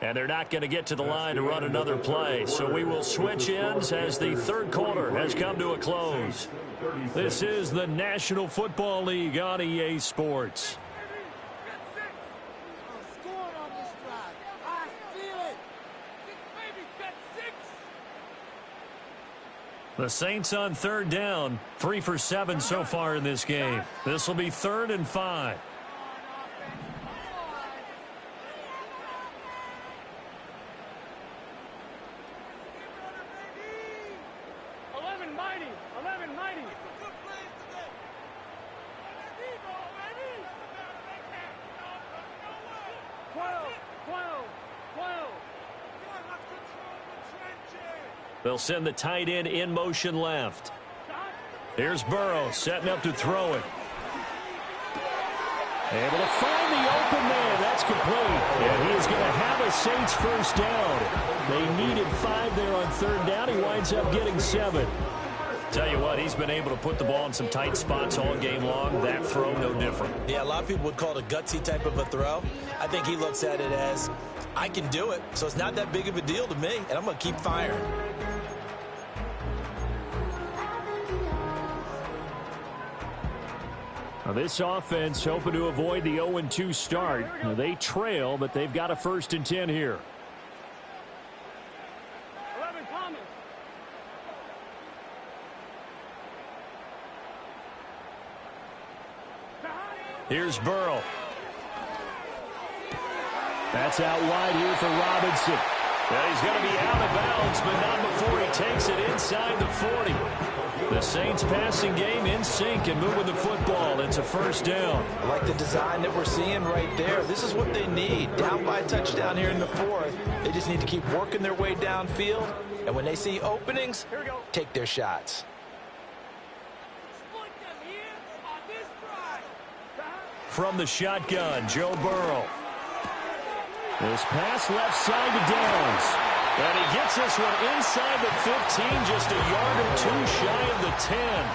And they're not going to get to the line to run another play. So we will switch ends as the third quarter has come to a close. This is the National Football League on EA Sports. The Saints on third down, 3 for 7 so far in this game. This will be 3rd and 5. They'll send the tight end in motion left. Here's Burrow setting up to throw it. Able to find the open man. That's complete. And he is going to have a Saints first down. They needed 5 there on third down. He winds up getting 7. Tell you what, he's been able to put the ball in some tight spots all game long. That throw, no different. Yeah, a lot of people would call it a gutsy type of a throw. I think he looks at it as, I can do it, so it's not that big of a deal to me, and I'm going to keep firing. Now this offense hoping to avoid the 0-2 start. Now they trail, but they've got a 1st and 10 here. 11 Thomas. Here's Burrow. That's out wide here for Robinson. Well, he's going to be out of bounds, but not before he takes it inside the 40. The Saints passing game in sync and moving the football. It's a first down. I like the design that we're seeing right there. This is what they need. Down by a touchdown here in the 4th. They just need to keep working their way downfield. And when they see openings, take their shots. From the shotgun, Joe Burrow. This pass left side to Downs. And he gets this one inside the 15, just a yard or 2 shy of the 10.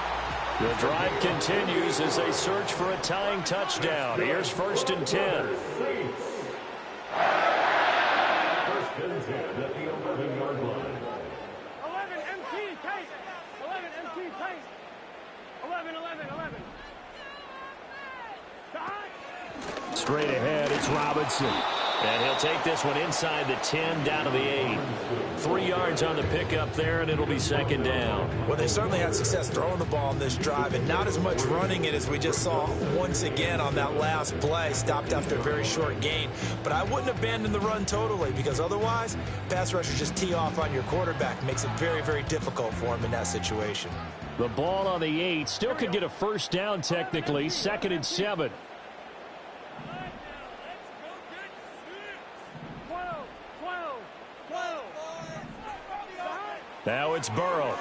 The drive continues as they search for a tying touchdown. Here's 1st and 10. 1st and 10 at the 11-yard line. 11 MT tight. 11 MT tight. 11, 11, 11. Straight ahead, it's Robinson. And he'll take this one inside the 10 down to the 8. 3 yards on the pickup there, and it'll be 2nd down. Well, they certainly had success throwing the ball on this drive, and not as much running it as we just saw once again on that last play. Stopped after a very short gain. But I wouldn't abandon the run totally, because otherwise, pass rushers just tee off on your quarterback. Makes it very, very difficult for him in that situation. The ball on the 8. Still could get a first down technically. 2nd and 7. Now it's Burrow.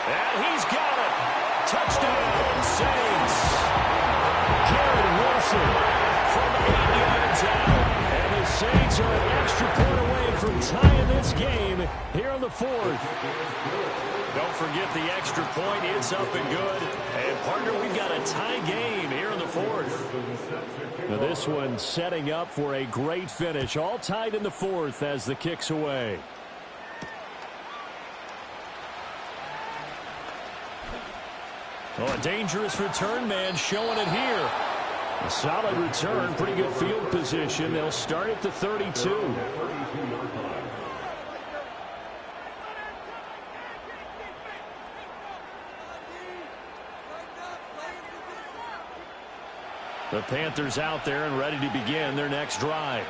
And he's got it. Touchdown, Saints. Garrett Wilson from 8 yards out. And the Saints are an extra point away from tying this game here in the fourth. Don't forget the extra point. It's up and good. And, partner, we've got a tie game here in the fourth. Now this one setting up for a great finish. All tied in the fourth as the kick's away. Oh, a dangerous return man showing it here. A solid return, pretty good field position. They'll start at the 32. The Panthers out there and ready to begin their next drive.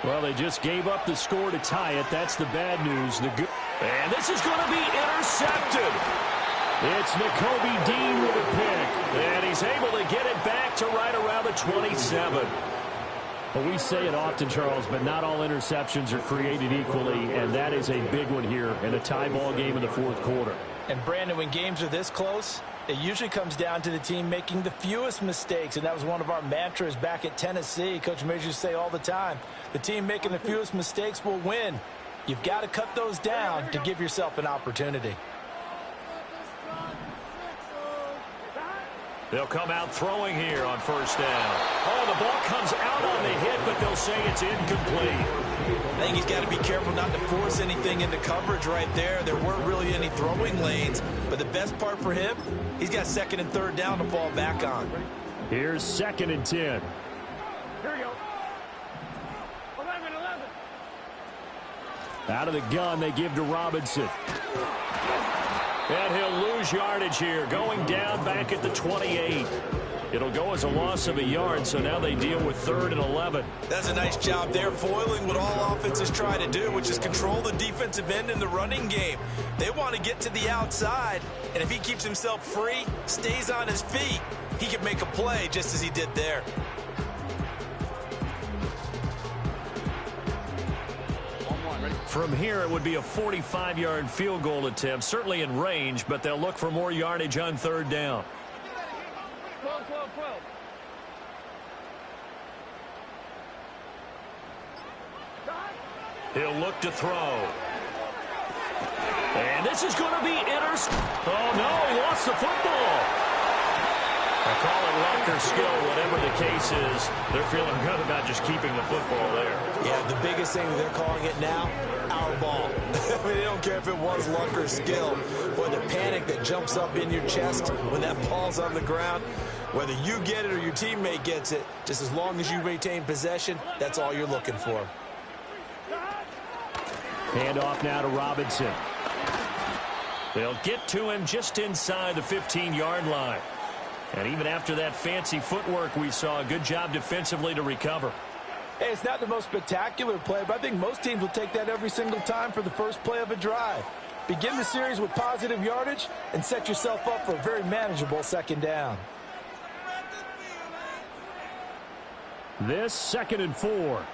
Well, they just gave up the score to tie it. That's the bad news. And this is going to be intercepted. It's Nakobe Dean with a pick. And he's able to get it back to right around the 27. Well, we say it often, Charles, but not all interceptions are created equally, and that is a big one here in a tie ball game in the fourth quarter. And, Brandon, when games are this close, it usually comes down to the team making the fewest mistakes, and that was one of our mantras back at Tennessee. Coach Majors used to say all the time, the team making the fewest mistakes will win. You've got to cut those down to give yourself an opportunity. They'll come out throwing here on first down. Oh, the ball comes out on the hit, but they'll say it's incomplete. I think he's got to be careful not to force anything into coverage right there. There weren't really any throwing lanes, but the best part for him, he's got second and third down to fall back on. Here's 2nd and 10. Here we go. 11. Out of the gun, they give to Robinson. And he'll lose yardage here, going down back at the 28. It'll go as a loss of a yard, so now they deal with 3rd and 11. That's a nice job there, foiling what all offenses try to do, which is control the defensive end in the running game. They want to get to the outside, and if he keeps himself free, stays on his feet, he can make a play just as he did there. From here, it would be a 45-yard field goal attempt, certainly in range, but they'll look for more yardage on 3rd down. 12. He'll look to throw. And this is going to be Oh, no, he lost the football. I call it luck or skill, whatever the case is. They're feeling good about just keeping the football there. Yeah, the biggest thing that they're calling it now, our ball. I mean, they don't care if it was luck or skill. Boy, the panic that jumps up in your chest when that ball's on the ground, whether you get it or your teammate gets it, just as long as you maintain possession, that's all you're looking for. Hand off now to Robinson. They'll get to him just inside the 15-yard line. And even after that fancy footwork we saw, a good job defensively to recover. Hey, it's not the most spectacular play, but I think most teams will take that every single time for the first play of a drive. Begin the series with positive yardage and set yourself up for a very manageable 2nd down. This 2nd and 4.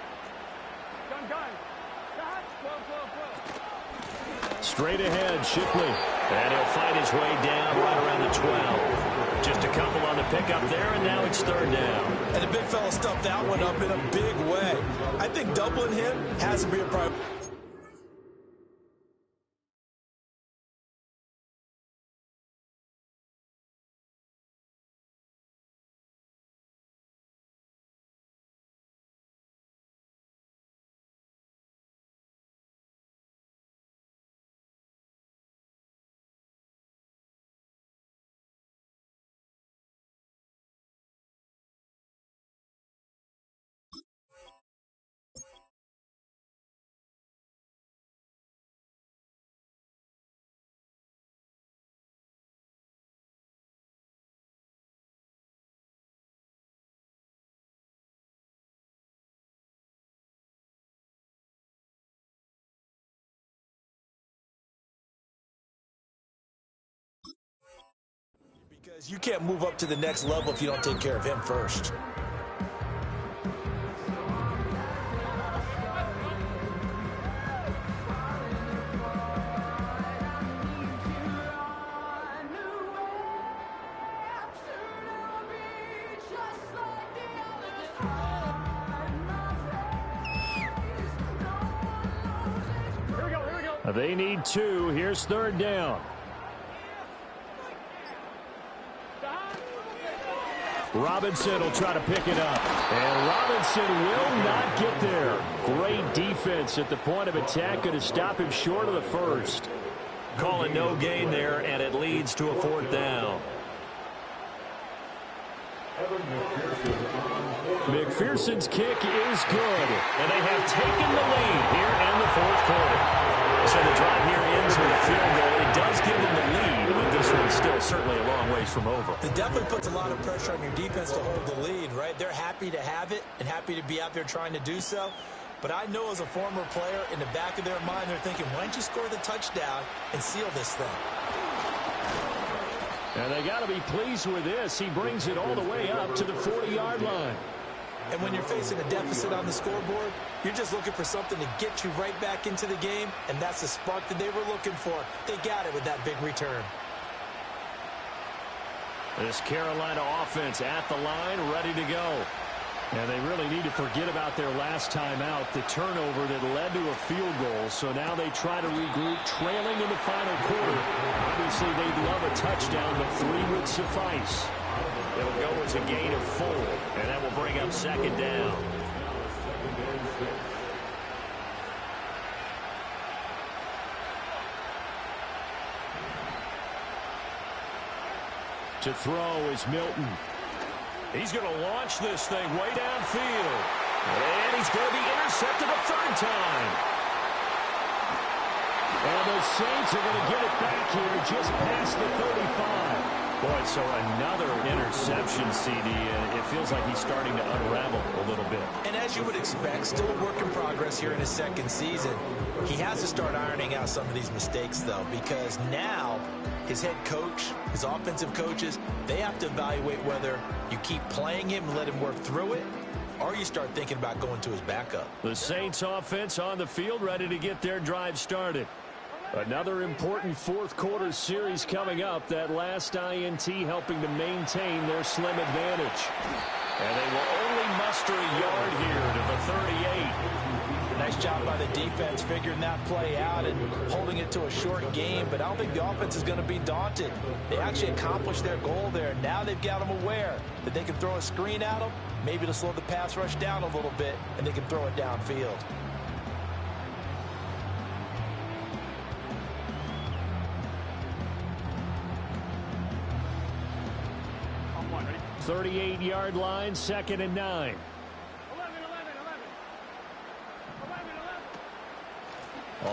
Straight ahead, Shipley. And he'll fight his way down right around the 12. Just a couple on the pickup there, and now it's 3rd down. And the big fella stuffed that one up in a big way. I think doubling him has to be a priority. Because you can't move up to the next level if you don't take care of him first. They need 2. Here's 3rd down. Robinson will try to pick it up. And Robinson will not get there. Great defense at the point of attack. Going to stop him short of the first. Call it no gain there, and it leads to a 4th down. McPherson's kick is good. And they have taken the lead here in the 4th quarter. So the drive here into the field goal, it does give them the lead, but this one's still certainly a long ways from over. It definitely puts a lot of pressure on your defense to hold the lead, right? They're happy to have it and happy to be out there trying to do so. But I know as a former player, in the back of their mind, they're thinking, why don't you score the touchdown and seal this thing? And they got to be pleased with this. He brings it all the way up to the 40-yard line. And when you're facing a deficit on the scoreboard, you're just looking for something to get you right back into the game, and that's the spark that they were looking for. They got it with that big return. This Carolina offense at the line, ready to go. And they really need to forget about their last time out, the turnover that led to a field goal. So now they try to regroup, trailing in the final quarter. Obviously, they'd love a touchdown, but 3 would suffice. It'll go as a gain of 4, and that will bring up 2nd down. To throw is Milton. He's going to launch this thing way downfield. And he's going to be intercepted a 3rd time. And the Saints are going to get it back here just past the 35. Boy, so another interception, CD. It feels like he's starting to unravel a little bit. And as you would expect, still a work in progress here in his 2nd season. He has to start ironing out some of these mistakes, though, because now his head coach, his offensive coaches, they have to evaluate whether you keep playing him and let him work through it, or you start thinking about going to his backup. The Saints offense on the field, ready to get their drive started. Another important 4th quarter series coming up. That last INT helping to maintain their slim advantage. And they will only muster a yard here to the 38. Nice job by the defense figuring that play out and holding it to a short game, but I don't think the offense is going to be daunted. They actually accomplished their goal there. Now they've got them aware that they can throw a screen at them, maybe to slow the pass rush down a little bit, and they can throw it downfield. 38-yard line, 2nd and 9. 11.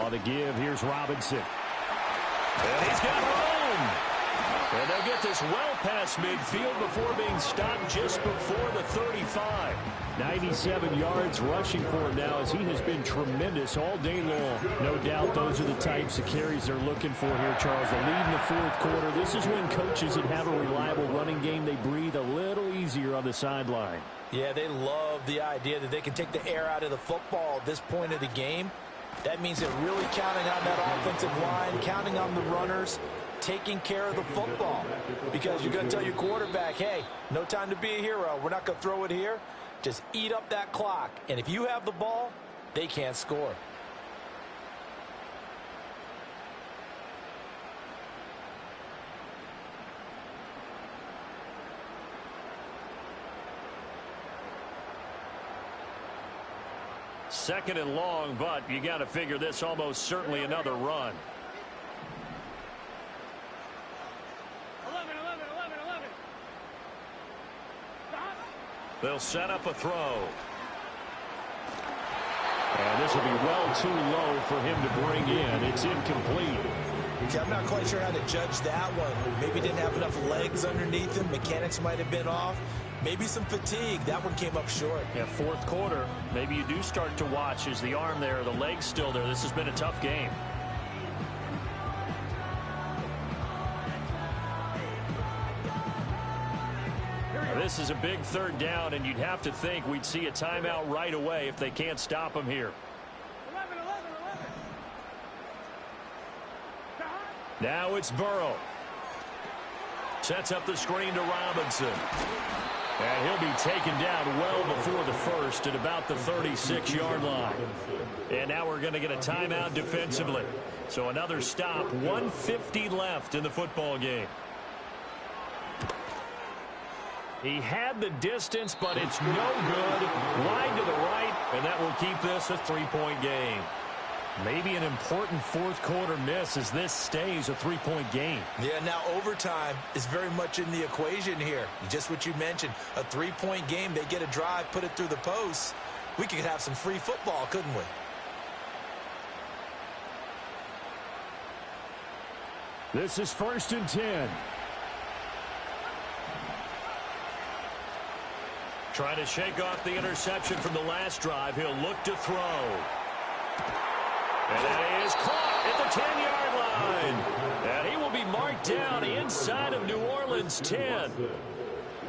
On the give, here's Robinson. And he's got room. And they'll get this well past midfield before being stopped just before the 35. 97 yards rushing for him now as he has been tremendous all day long. No doubt those are the types of carries they're looking for here, Charles. The lead in the 4th quarter. This is when coaches that have a reliable running game, they breathe a little easier on the sideline. Yeah, they love the idea that they can take the air out of the football at this point of the game. That means they're really counting on that offensive line, counting on the runners, taking care of the football. Because you're going to tell your quarterback, hey, no time to be a hero. We're not going to throw it here. Just eat up that clock. And if you have the ball, they can't score. Second and long, but you got to figure this almost certainly another run. 11. Stop. They'll set up a throw. And this will be well too low for him to bring in. It's incomplete. Okay, I'm not quite sure how to judge that one. Maybe didn't have enough legs underneath him. Mechanics might have been off. Maybe some fatigue. That one came up short. Yeah, 4th quarter. Maybe you do start to watch. Is the arm there, the leg's still there? This has been a tough game. This is a big 3rd down, and you'd have to think we'd see a timeout right away if they can't stop him here. 11. Now it's Burrow. Sets up the screen to Robinson. And he'll be taken down well before the first at about the 36-yard line. And now we're going to get a timeout defensively. So another stop, 1:50 left in the football game. He had the distance, but it's no good. Wide to the right, and that will keep this a 3-point game. Maybe an important fourth quarter miss as this stays a 3-point game. Yeah, now overtime is very much in the equation here. Just what you mentioned, a 3-point game. They get a drive, put it through the posts. We could have some free football, couldn't we? This is 1st and 10. Trying to shake off the interception from the last drive. He'll look to throw. And that is caught at the 10-yard line. And he will be marked down inside of New Orleans 10.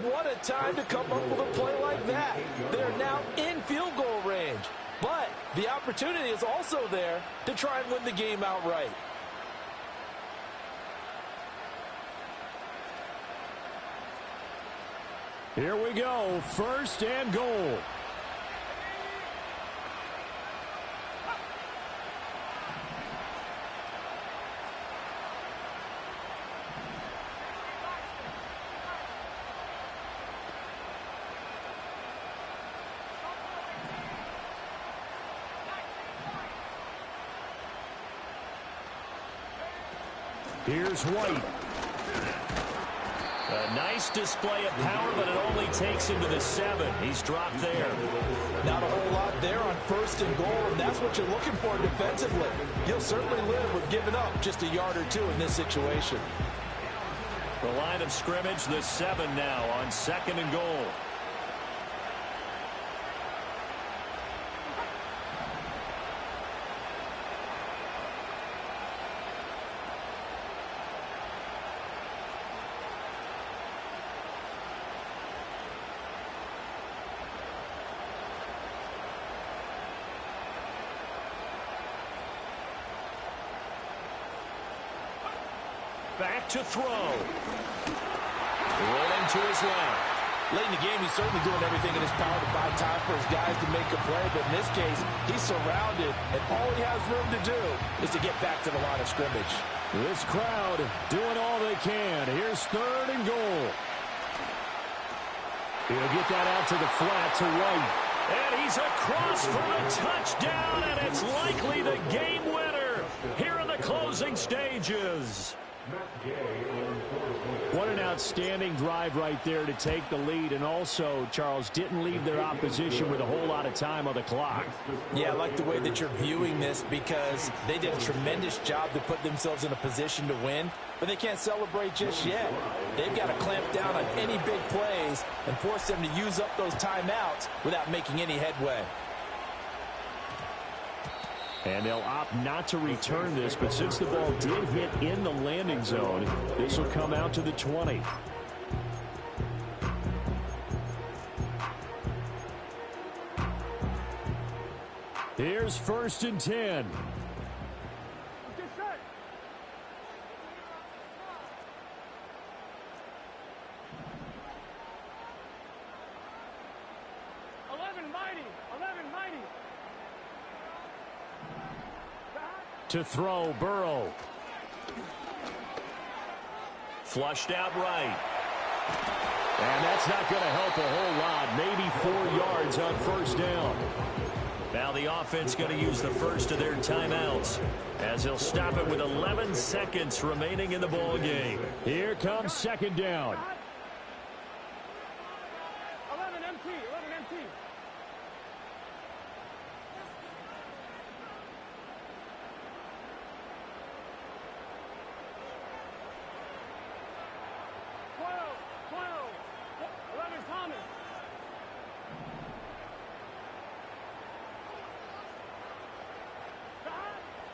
What a time to come up with a play like that. They're now in field goal range. But the opportunity is also there to try and win the game outright. Here we go, 1st and goal. Here's White. A nice display of power, but it only takes him to the 7. He's dropped there. Not a whole lot there on 1st and goal, and that's what you're looking for defensively. You'll certainly live with giving up just a yard or 2 in this situation. The line of scrimmage, the 7 now on 2nd and goal. Back to throw. Rolling to his left. Late in the game, he's certainly doing everything in his power to buy time for his guys to make a play. But in this case, he's surrounded, and all he has room to do is to get back to the line of scrimmage. This crowd doing all they can. Here's 3rd and goal. He'll get that out to the flat to White. And he's across for a touchdown, and it's likely the game winner here in the closing stages. What an outstanding drive right there to take the lead. And also, Charles, didn't leave their opposition with a whole lot of time on the clock. Yeah, I like the way that you're viewing this because they did a tremendous job to put themselves in a position to win, but they can't celebrate just yet. They've got to clamp down on any big plays and force them to use up those timeouts without making any headway. And they'll opt not to return this, but since the ball did hit in the landing zone, this will come out to the 20. Here's 1st and 10. To throw, Burrow. Flushed out right. And that's not going to help a whole lot. Maybe 4 yards on 1st down. Now the offense going to use the first of their timeouts as he'll stop it with 11 seconds remaining in the ball game. Here comes 2nd down. 11 MT, 11 MT.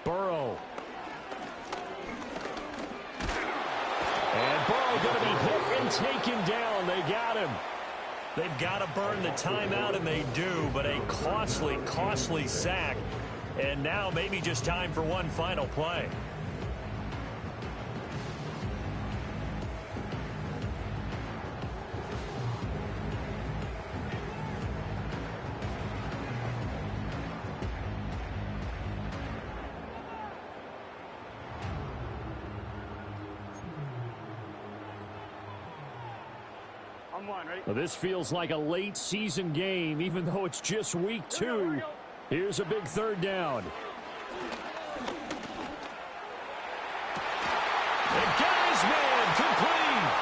Burrow. And Burrow going to be hit and taken down. They got him. They've got to burn the timeout, and they do, but a costly, costly sack. And now maybe just time for one final play. 1-1, ready? Well, this feels like a late season game, even though it's just week 2. Here's a big third down. And got his man complete.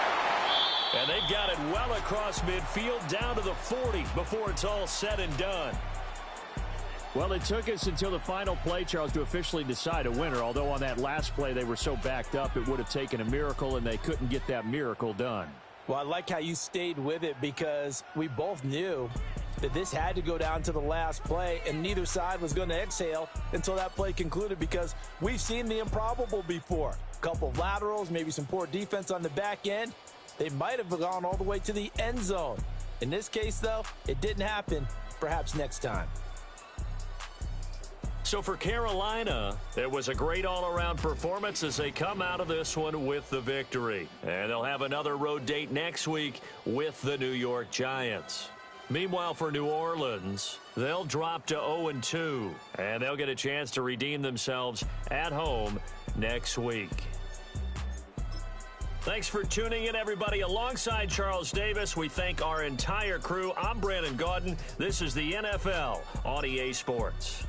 And they've got it well across midfield down to the 40 before it's all said and done. Well, it took us until the final play, Charles, to officially decide a winner, although on that last play they were so backed up it would have taken a miracle, and they couldn't get that miracle done. Well, I like how you stayed with it because we both knew that this had to go down to the last play, and neither side was going to exhale until that play concluded because we've seen the improbable before. A couple of laterals, maybe some poor defense on the back end. They might have gone all the way to the end zone. In this case, though, it didn't happen. Perhaps next time. So for Carolina, it was a great all-around performance as they come out of this one with the victory. And they'll have another road date next week with the New York Giants. Meanwhile, for New Orleans, they'll drop to 0-2, and they'll get a chance to redeem themselves at home next week. Thanks for tuning in, everybody. Alongside Charles Davis, we thank our entire crew. I'm Brandon Gaudin. This is the NFL on EA Sports.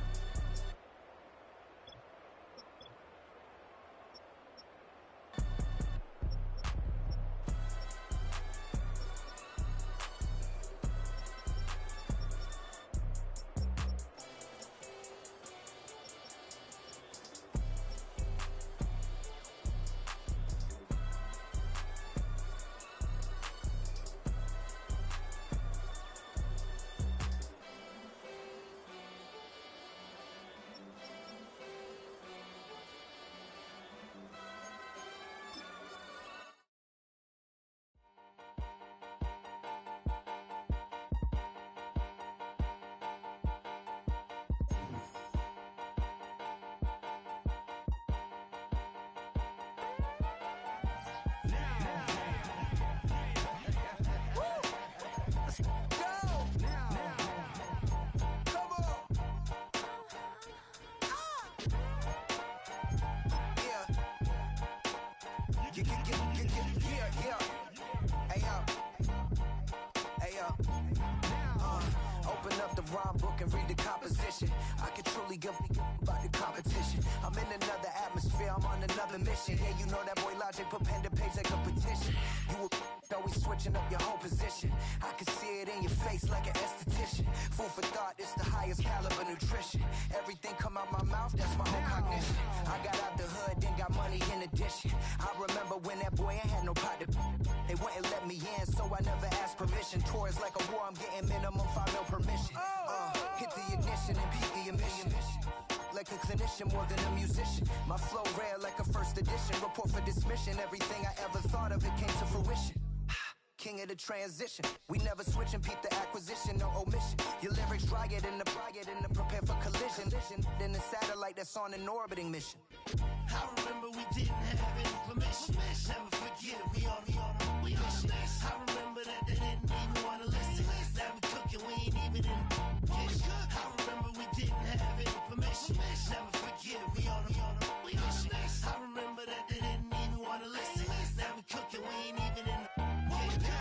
Open up the rhyme book and read the composition. I can truly give about the competition. I'm in another atmosphere, I'm on another mission. Yeah, you know that boy Logic put pen to page like a petition. You always switching up your whole position. I can see it in your face like an esthetician. Food for thought, it's the highest caliber nutrition. Everything come out my mouth, that's my own cognition. I got out the hood, then got money in addition. I remember when that boy ain't had no pot to. They wouldn't let me in, so I never asked permission. Tours like a war, I'm getting minimum 5 mil permission. Hit the ignition and beat the emission. Like a clinician more than a musician. My flow rare like a first edition. Report for dismission. Everything I ever thought of, it came to fruition. King of the transition. We never switch and peep the acquisition, no omission. Your lyrics dry it in the prepare for collision. Then the satellite that's on an orbiting mission. I remember we didn't have any permission. Never forget it, we on a mission. I remember that they didn't even want to listen. Now we cooking, we ain't even in the kitchen. I remember we didn't have any permission. Never forget it, we on a mission. I remember that they didn't even want to listen. Now we cooking, we ain't even in the kitchen.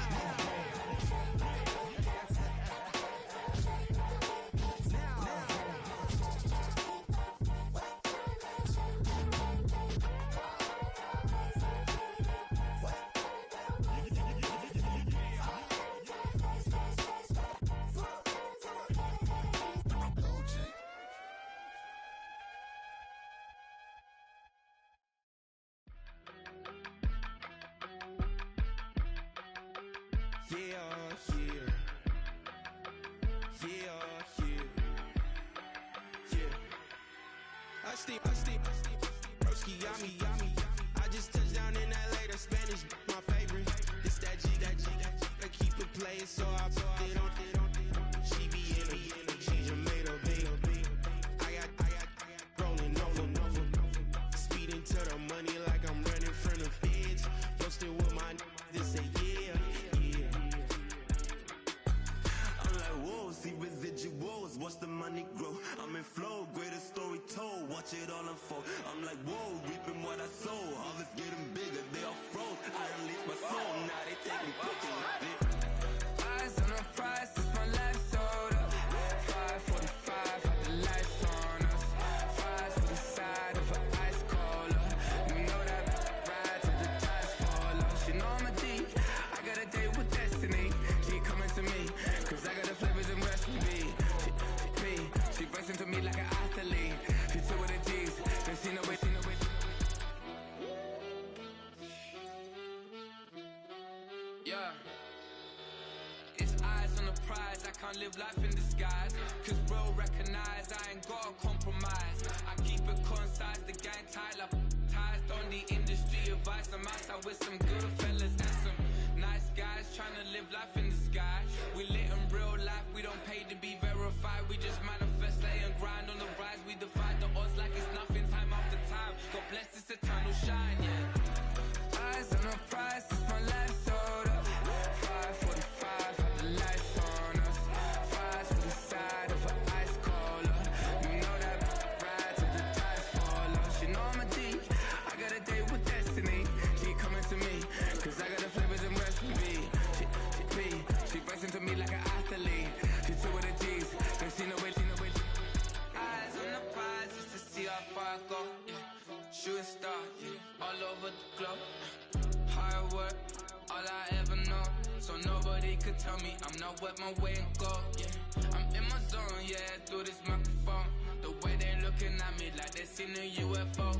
I just touched down in LA, the Spanish, my favorite. This that G, I keep it playing, so I put it on. She be in it, she just made a big. I got rolling over. Speeding to the money like I'm running from the feds. Posted with my they say yeah. I'm like, whoa, see residuals, watch the money grow. I'm in flow, greatest story told, watch it all unfold. I'm like, whoa, reaping what I sow. Harvest getting bigger, they all froze. I release my soul, now they taking pictures. an athlete. She took with the G's, then she know it. Yeah. It's eyes on the prize, I can't live life in disguise. Cause real recognize I ain't gotta compromise. I keep it concise, the gang tight like ties. On the industry advice, I'm outside with some good fellas and some nice guys trying to live life in the sky. We lit in real life, we don't pay to be verified. We just manifest, lay and grind on the rise. We defy the odds like it's nothing, time after time. God bless this eternal shine, yeah. Eyes on the prize, it's my life sold up. 5:45, have the lights on us. Fires for the side of an ice caller. You know that ride till the ties fall off. She know I'm a G, I got a date with destiny. She coming to me, cause I got the flavors and recipe. She breaks into me like an athlete. She took with the G's, then she know it. Eyes on the prize just to see how far I go. Yeah. Shooting star, yeah. All over the globe. Hard work, all I ever know. So nobody could tell me I'm not wet my way and go. Yeah, I'm in my zone, yeah, through this microphone. The way they looking at me like they seen a UFO.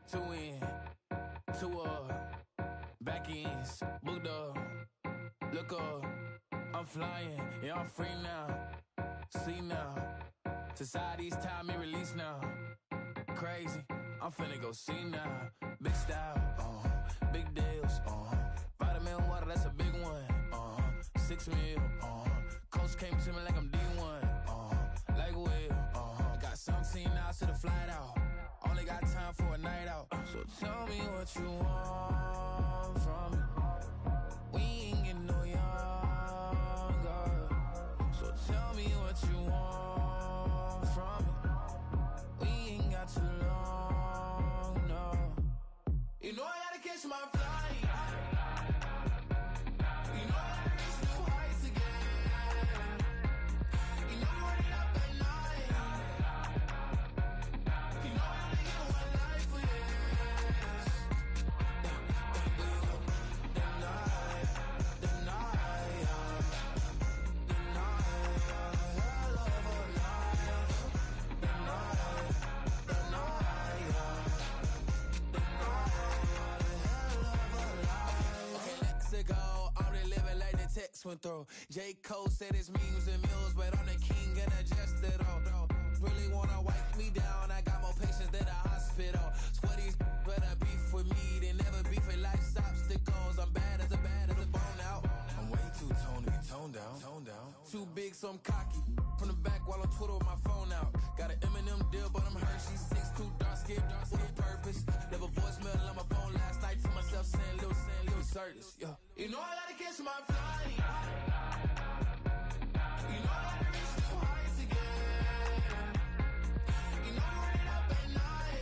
Two in, two up, back ends, booked up, look up, I'm flying, yeah, I'm free now, see now, society's time me release now, crazy, I'm finna go see now, big style, big deals, vitamin water, that's a big one, 6 mil, coach came to me like I'm D1, like Will, got 17 hours to the flight out. Only got time for a night out. So tell me what you want from me. We ain't getting no younger. So tell me what you want from me. We ain't got too long, no. You know I gotta catch my flight. You know I gotta reach new heights again. You know I'm running up at night. You know I only get one life for this. The night, hell of a night. The night, okay, let's go. I'm really living like the text went through. J. Cole said it's memes and mills, but I'm the king and adjusted all. Really wanna wipe me down. I got more patience than a hospital. Sweaty's better beef with me than never beef with life's obstacles. I'm bad as a bone out. I'm way too toned to be toned down. Too big, so I'm cocky. From the back while on Twitter with my phone out. Got an Eminem deal, but I'm Hershey 6'2", dark skin, with a purpose. Never voicemail on my phone last night to myself saying Lil Curtis. Yeah. You know I gotta catch my flight. You know I gotta reach new heights again. You know I'm running up at night.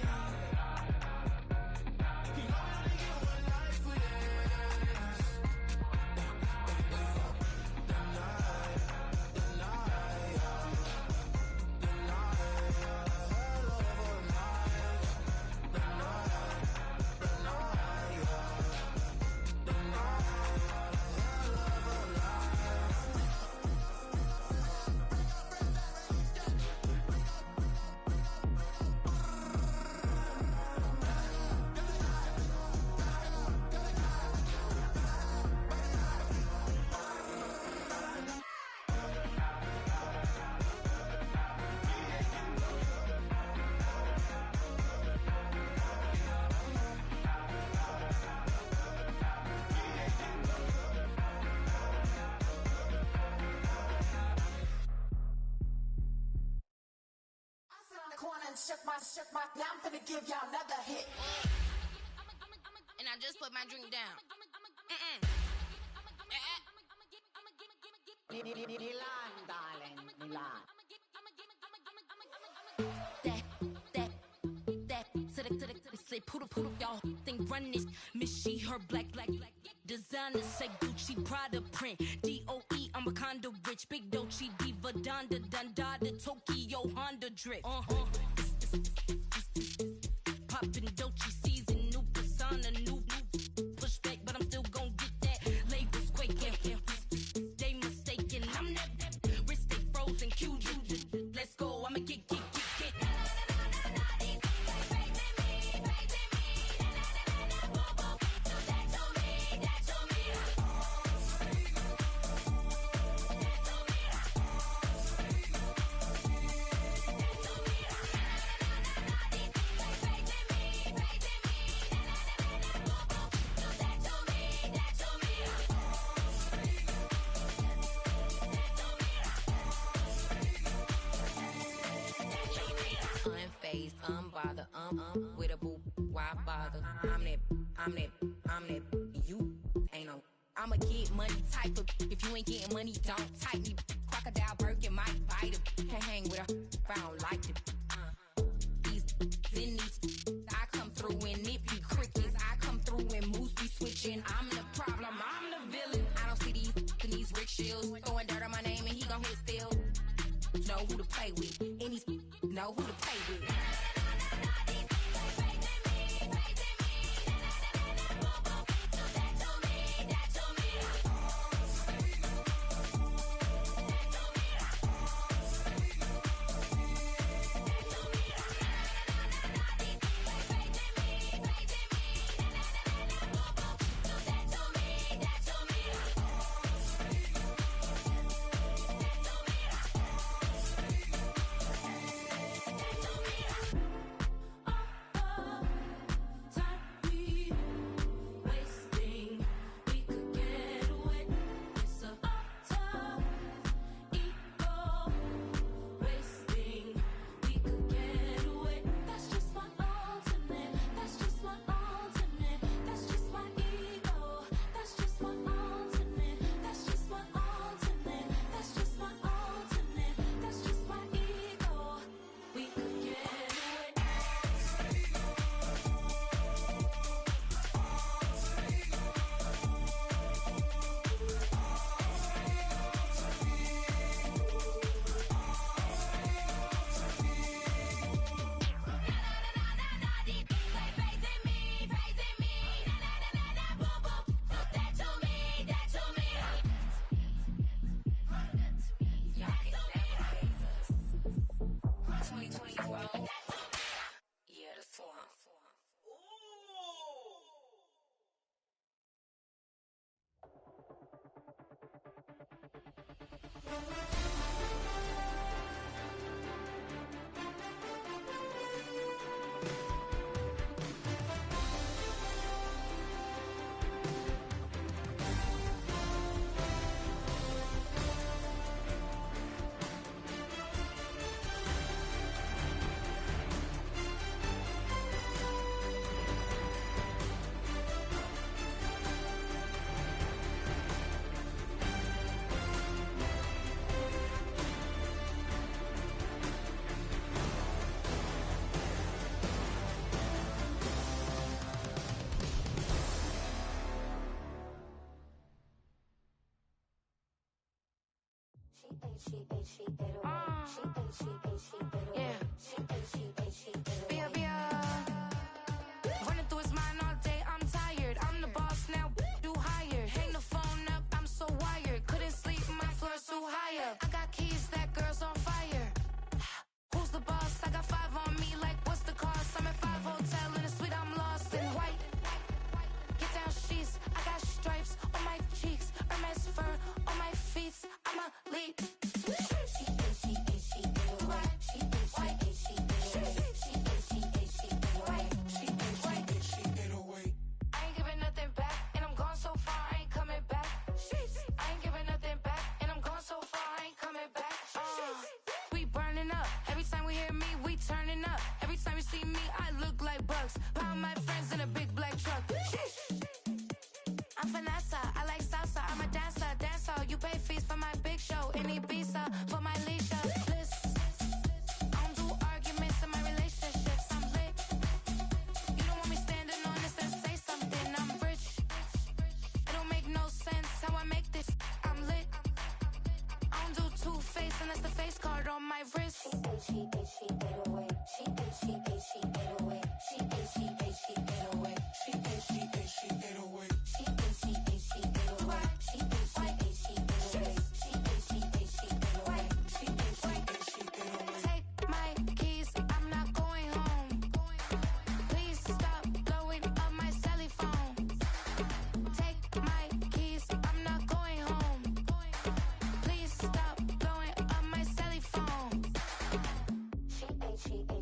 You know I only get one life for this. The night, hell of a night. The night, hell of a Shook my, now I'm finna give y'all another hit. And I just put my drink down. Milan, darling, Milan. That, to the say, poodle, y'all think run this. Miss she, her black. Designer say Gucci, Prada print. DOE, I'm a condo rich. Big Dolce, Diva, Donda, the Tokyo, Honda drip. Poppin' Dolce season, new persona, new pushback, but I'm still gon' get that. Labels quaking, they mistaken. I'm that wrist stay frozen, cue you. Let's go, I'ma get. Unfazed, unbothered, with a boo, why bother? I'm that, you ain't no. I'ma get money type of, if you ain't getting money, don't type me. Crocodile Birkin might bite him. Can't hang with her if I don't like them. These, I come through and it be crickets. I come through and moves be switching. I'm the problem, I'm the villain. I don't see these rickshaws throwing dirt on my name and he gon' hit still. Know who to play with, and these know who to play with. Running through his mind all day, I'm tired. I'm the boss now, do higher. Hang the phone up, I'm so wired. Couldn't sleep, my floor's too higher. I got keys, that girl's on fire. Who's the boss? I got 5 on me, like what's the cost? I'm at 5 hotel in a suite, I'm lost in white. Get down sheets, I got stripes on my cheeks, Hermes fur on my feet. I'm a lead. She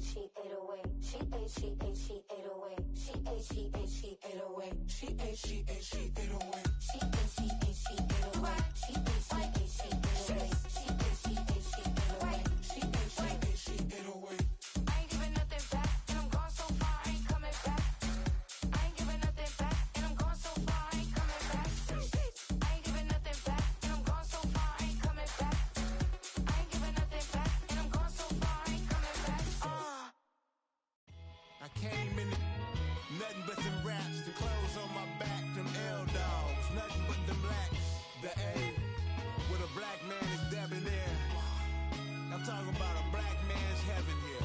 she 808. She 808. She 808. She 808. She 808. She 808. She 808. She 808. She 808. She 808. She 808. I ain't giving nothing back, and I'm gone so far, I ain't coming back. I ain't giving nothing back, and I'm gone so far, I ain't coming back. I ain't giving nothing back, and I'm gone so far, I ain't coming back. I ain't giving nothing back, and I'm gone so far, I ain't coming back. I came in nothing but them raps, the clothes on my back, them L-dogs, nothing but them blacks. The A, with a black man is debonair. I'm talking about a black man's heaven here.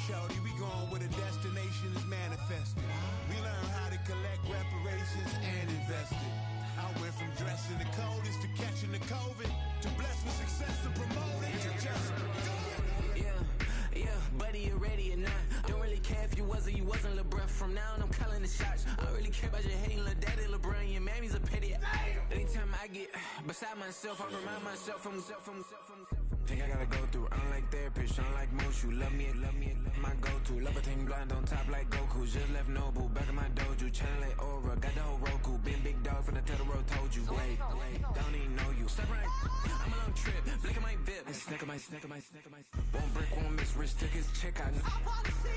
Shorty, we going where the destination is manifested. We learn how to collect reparations and invest it. I went from dressing the coldest to catching the COVID, to blessed with success and promoting to just Yeah, buddy, you ready or not? Don't really care if you was or you wasn't LeBron. From now on, I'm calling the shots. I don't really care about your hating little daddy LeBron. Your mammy's a pity. Anytime I get beside myself, I remind myself from Think I gotta go through. I don't like therapists, I don't like most. You love me, my go-to. Love a thing blind on top like Goku. Just left Noble, back in my dojo. Channel like Aura, got the whole Roku. Been big dog from the Totoro, told you. Wait, don't even know you. Step right, I'm a long trip. Blink of my VIP. Snack of my. Won't break, won't miss. Rich took his check, I know.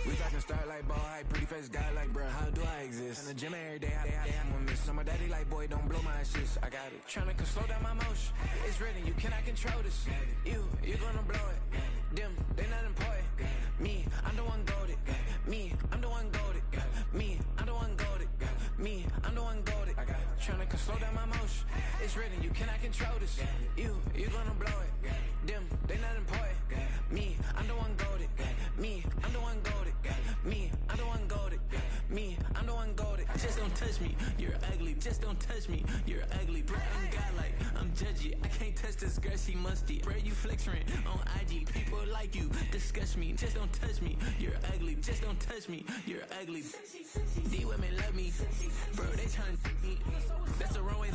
We talking start like ball hype. Pretty face guy like, bruh, how do I exist? In the gym every day, I'm gonna miss. My daddy like, boy, don't blow my assist. I got it. Tryna slow down my motion. It's written, you cannot control this. You gonna blow it. Them, they not important. Me, I'm the one goated. Me, I'm the one goated. Me, I'm the one goated. Me, I'm the one goated. Tryna slow down my motion. It's written, you cannot control this. You gonna blow it. Them, they not important. Me, I'm the one goated. Me, I'm the one goated. Me, I'm the one goated. Me, I'm the one goated. Just don't touch me, you're ugly. Just don't touch me, you're ugly. Bro, I'm godlike, I'm judgy. I can't touch this girl, she musty. Bro, you flexing on IG. People like you disgust me. Just don't touch me, you're ugly. Just don't touch me, you're ugly. These women love me, bro, they tryna me. That's the wrong way,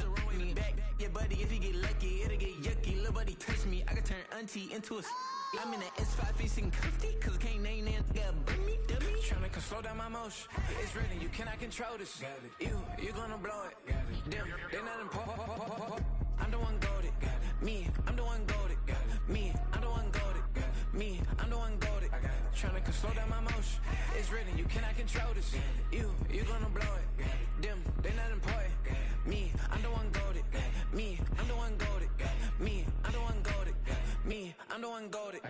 back your buddy, if he get lucky, it'll get yucky. Little buddy touch me, I can turn auntie into a I'm in the S5 facing comfy, cause I can't name that nigga dummy. Tryna slow down my motion. It's written, you cannot control this. You gonna blow it. Them, they not important. I'm the one goated. Me, I'm the one goated. Me, I'm the one goated. Me, I'm the one goated. Tryna slow down my motion. It's written, you cannot control this. You gonna blow it. Them, they not important. Me, I'm the one goated. Me, I'm the one goated. Me, I'm the one goated. Me, I'm the one goated.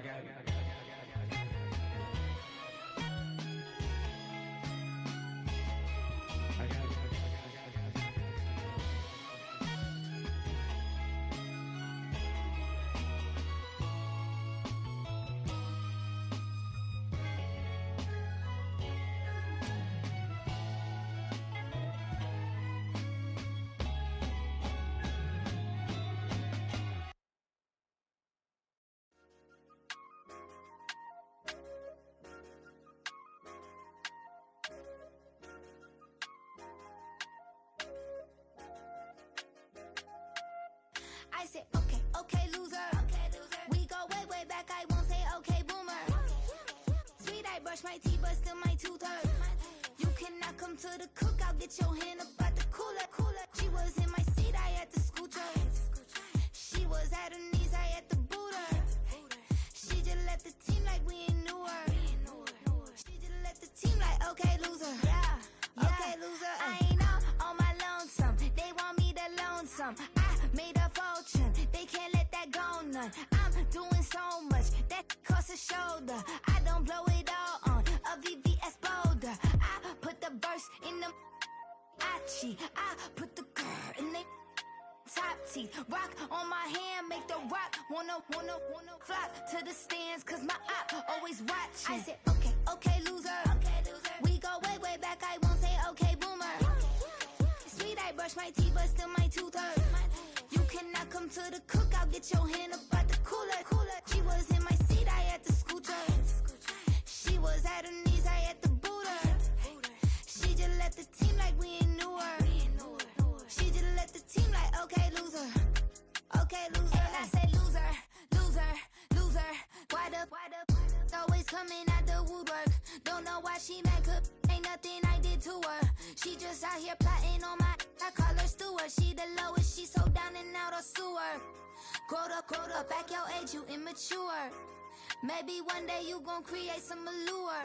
I said, okay, loser. We go way back, I won't say okay, boomer. Sweet, I brush my teeth, but still my tooth hurt. You cannot come to the cookout, get your hand up at the cooler. She was in my seat, I had to scoot her. She was at her knees, I had to boot her. She just left the team like we ain't knew her. She just left the team like, okay, loser. Yeah, okay, loser. I ain't out on my lonesome. They want me to loan some. I made a fortune. They can't let that go none. I'm doing so much that costs a shoulder. I don't blow it all on a VVS boulder. I put the verse in the Achi. I put the girl in the top teeth. Rock on my hand, make the rock wanna flock to the stands, cause my op always watching. I said, okay, loser. We go way back, I won't say okay, boomer. Sweet, I brush my teeth, but still my tooth hurt. You cannot come to the cookout, get your hand up at the cooler. She was in my seat, I had to scoot her. She was at her knees, I had to boot her. She just left the team like we ain't knew her. She just left the team like, okay, loser. Okay, loser. And I said, loser. Why the always coming out the woodwork? she mad 'cause ain't nothing I did to her. She just out here plotting on my, I call her steward. She the lowest, she so down and out of sewer. Growed up, back your age, you immature. Maybe one day you gon' create some allure.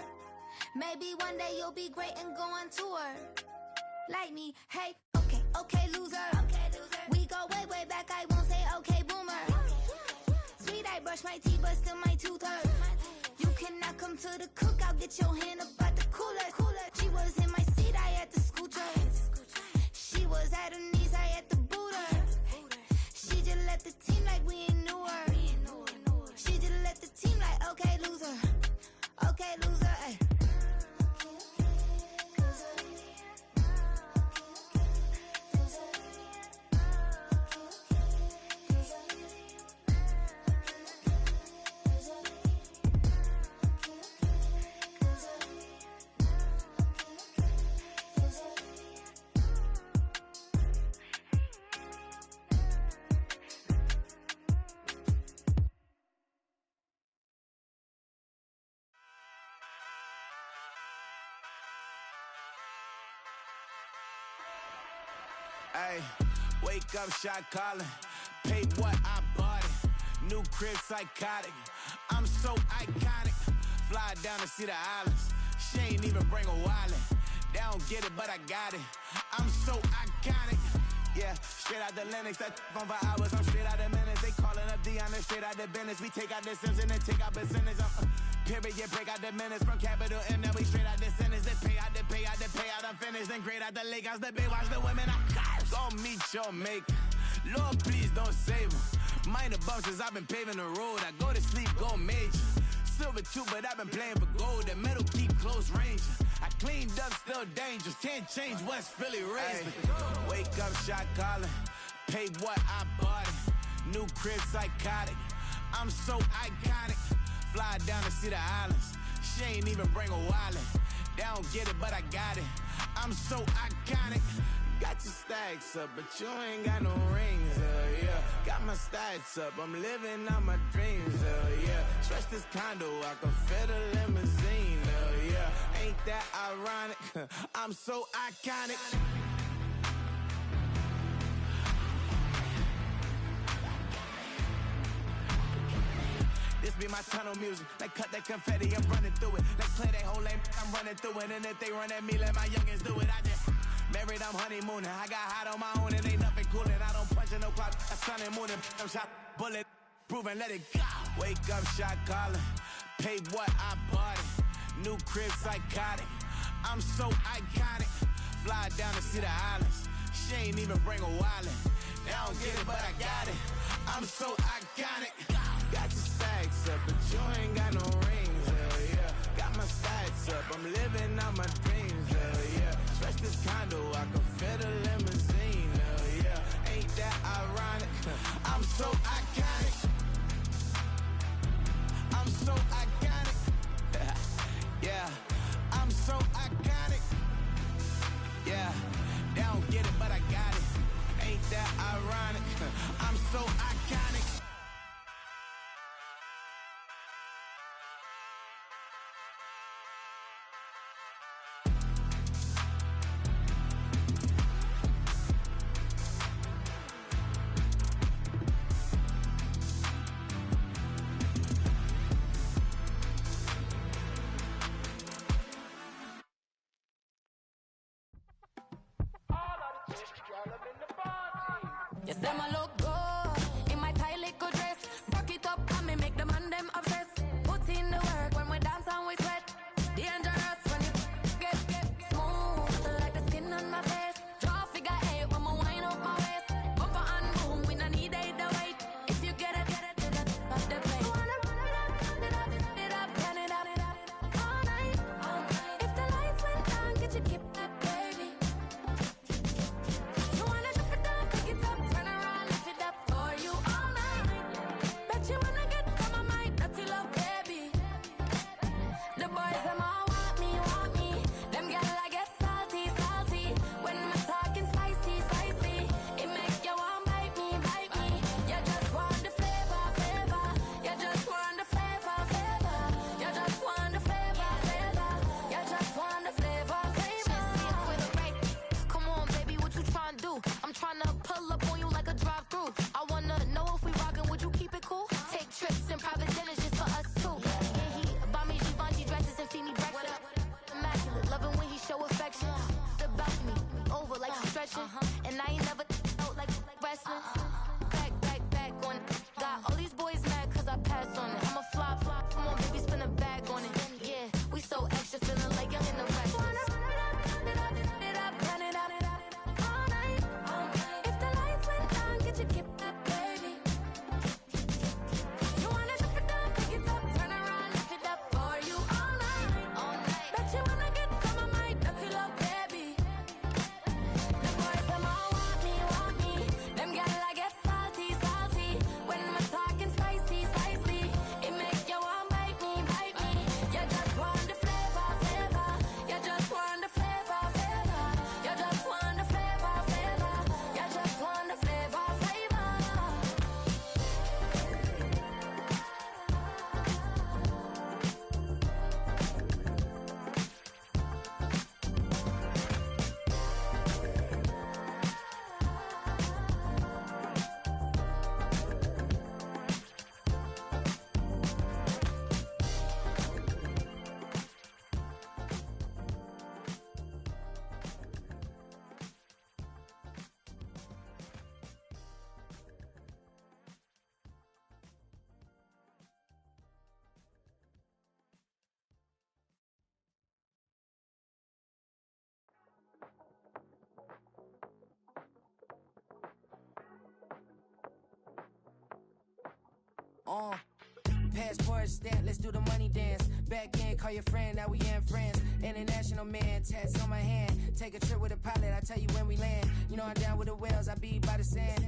Maybe one day you'll be great and go on tour. Like me, hey, okay, loser. We go way back, I won't say okay, boomer. Sweet, I brush my teeth, but still my tooth hurt. You cannot come to the cookout, get your hand up at the cooler. She was in my seat, I had to scooter. She was at her knees, I had to boot her. She just left the team like we ain't knew her. She just left the team like, okay, loser. Okay, loser, ay. Ay, wake up, shot calling. Paid what I bought it. New crib, psychotic. I'm so iconic. Fly down to see the islands. She ain't even bring a wallet. They don't get it, but I got it. I'm so iconic. Yeah, straight out the Lennox. That phone for hours. I'm straight out the minutes. They calling up Dion, straight out the business. We take out the Sims and then take out percentage. Period, break out the minutes from capital M. Now we straight out the sentence. They pay out, I'm finished. Then grade out the lake house, the bay, watch the women. I curse. Go meet your maker. Lord, please don't save them. Minor bumps as I've been paving the road. I go to sleep, go major. Silver too, but I've been playing for gold. The metal keep close range. I cleaned up, still dangerous. Can't change West Philly raised. Wake up, shot calling. Paid what I bought it. New crib, psychotic. I'm so iconic. Fly down to see the islands. She ain't even bring a wallet. They don't get it, but I got it. I'm so iconic. Got your stacks up, but you ain't got no rings, yeah. Got my stats up, I'm living out my dreams, yeah. Stretch this condo, I can fit a limousine, yeah. Ain't that ironic? I'm so iconic. This be my tunnel music. Like cut that confetti, I'm running through it. Like play that whole lane, I'm running through it. And if they run at me, let my youngins do it. I just married, I'm honeymooning. I got hot on my own and ain't nothing coolin'. I don't punch in no clock, a sun and moon. I'm shot, bullet, proven, let it go. Wake up, shot calling. Paid what I bought it. New crib, psychotic. I'm so iconic. Fly down to see the islands. She ain't even bring a wallet. They don't get it, but I got it. I'm so iconic. Got your stacks up, but you ain't got no rings, yeah. Got my stats up, I'm living out my dreams, yeah. Stretch this condo, I can fit a limousine, yeah. Ain't that ironic? I'm so iconic. I'm so iconic. Yeah, I'm so iconic. Yeah, they don't get it, but I got it. Ain't that ironic? I'm so iconic. Yes, them a look good in my tight little dress. Rock it up and me make the man them obsessed. Put in the work when we dance and we sweat. Dangerous when you get smooth like the skin on my face. Draw figure eight when me wind up my waist. Bumper and boom, we no need either wait. If you get it, off the plate. Wanna run it up, turn it up, all night. If the lights went down, get your keep that baby. You wanna drop it down, pick it up, turn around, lift it up for you all night. Bet you wanna get some of my dirty love, baby. The boys them all want me. Them gyal I get salty. When me talking spicy. It make you want bite me. You just want the flavor. You just want the flavor. You just want the flavor. You just show affection. About me, over like stretching. And I ain't never out like wrestling. Back on it. Got all these boys mad cause I passed on it. I'm a flop. Come on, baby, spin a bag on it. Yeah, we so extra, feeling like young in the rest. Passport stamp, let's do the money dance. Back in, call your friend, now we in friends. International man, tats on my hand. Take a trip with a pilot, I tell you when we land. You know I'm down with the whales, I be by the sand.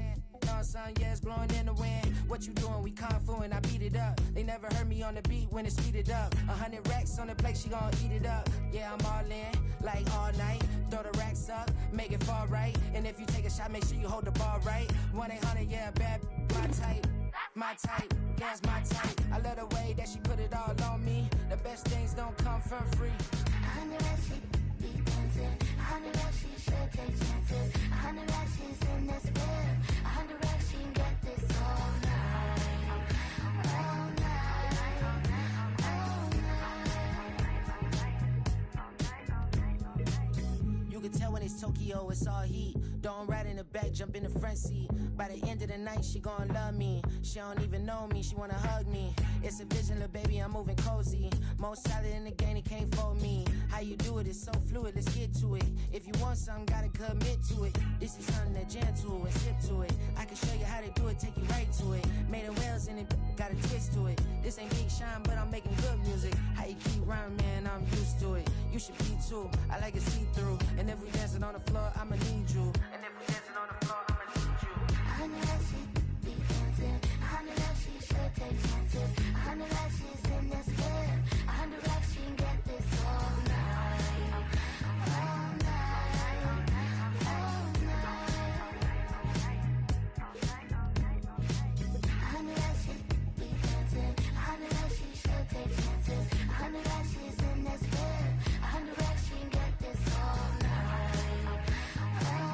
On sun, yeah, it's blowing in the wind. What you doing? We kung fu and I beat it up. They never heard me on the beat when it's speeded up. 100 racks on the plate, she gon' eat it up. Yeah, I'm all in, like all night. Throw the racks up, make it fall right. And if you take a shot, make sure you hold the ball right. 1-800, yeah, bad, my type. My type, yeah, it's my type. I love the way that she put it all on me. The best things don't come from free. 100 racks, she be dancing. 100 racks, she should take chances. 100 racks, she's in this bed. 100 racks, she can get this all night. All night. All night. You can tell when it's Tokyo, it's all heat. Don't ride in the back, jump in the front seat. By the end of the night, she gon' love me. She don't even know me, she wanna hug me. It's a vision, little baby, I'm moving cozy. Most solid in the game, he can't fold me. How you do it, it's so fluid, let's get to it. If you want something, gotta commit to it. This is something that jam to and sip to it. I can show you how to do it, take you right to it. Made of whales in it, got a twist to it. This ain't Big Sean, but I'm making good music. How you keep rhyming, man, I'm used to it. You should be too, I like it see-through. And if we dancing on the floor, I'ma need you. And if we dancing on the floor, I'ma need you. 100 racks, she be dancing. 100 racks, she should take chances. 100 racks, she's in this bed. 100 racks, she can get this all night. All night. All night. 100 racks, she be dancing. 100 racks, she should take chances. 100 racks, she's in this bed. 100 racks, she can get this all night. All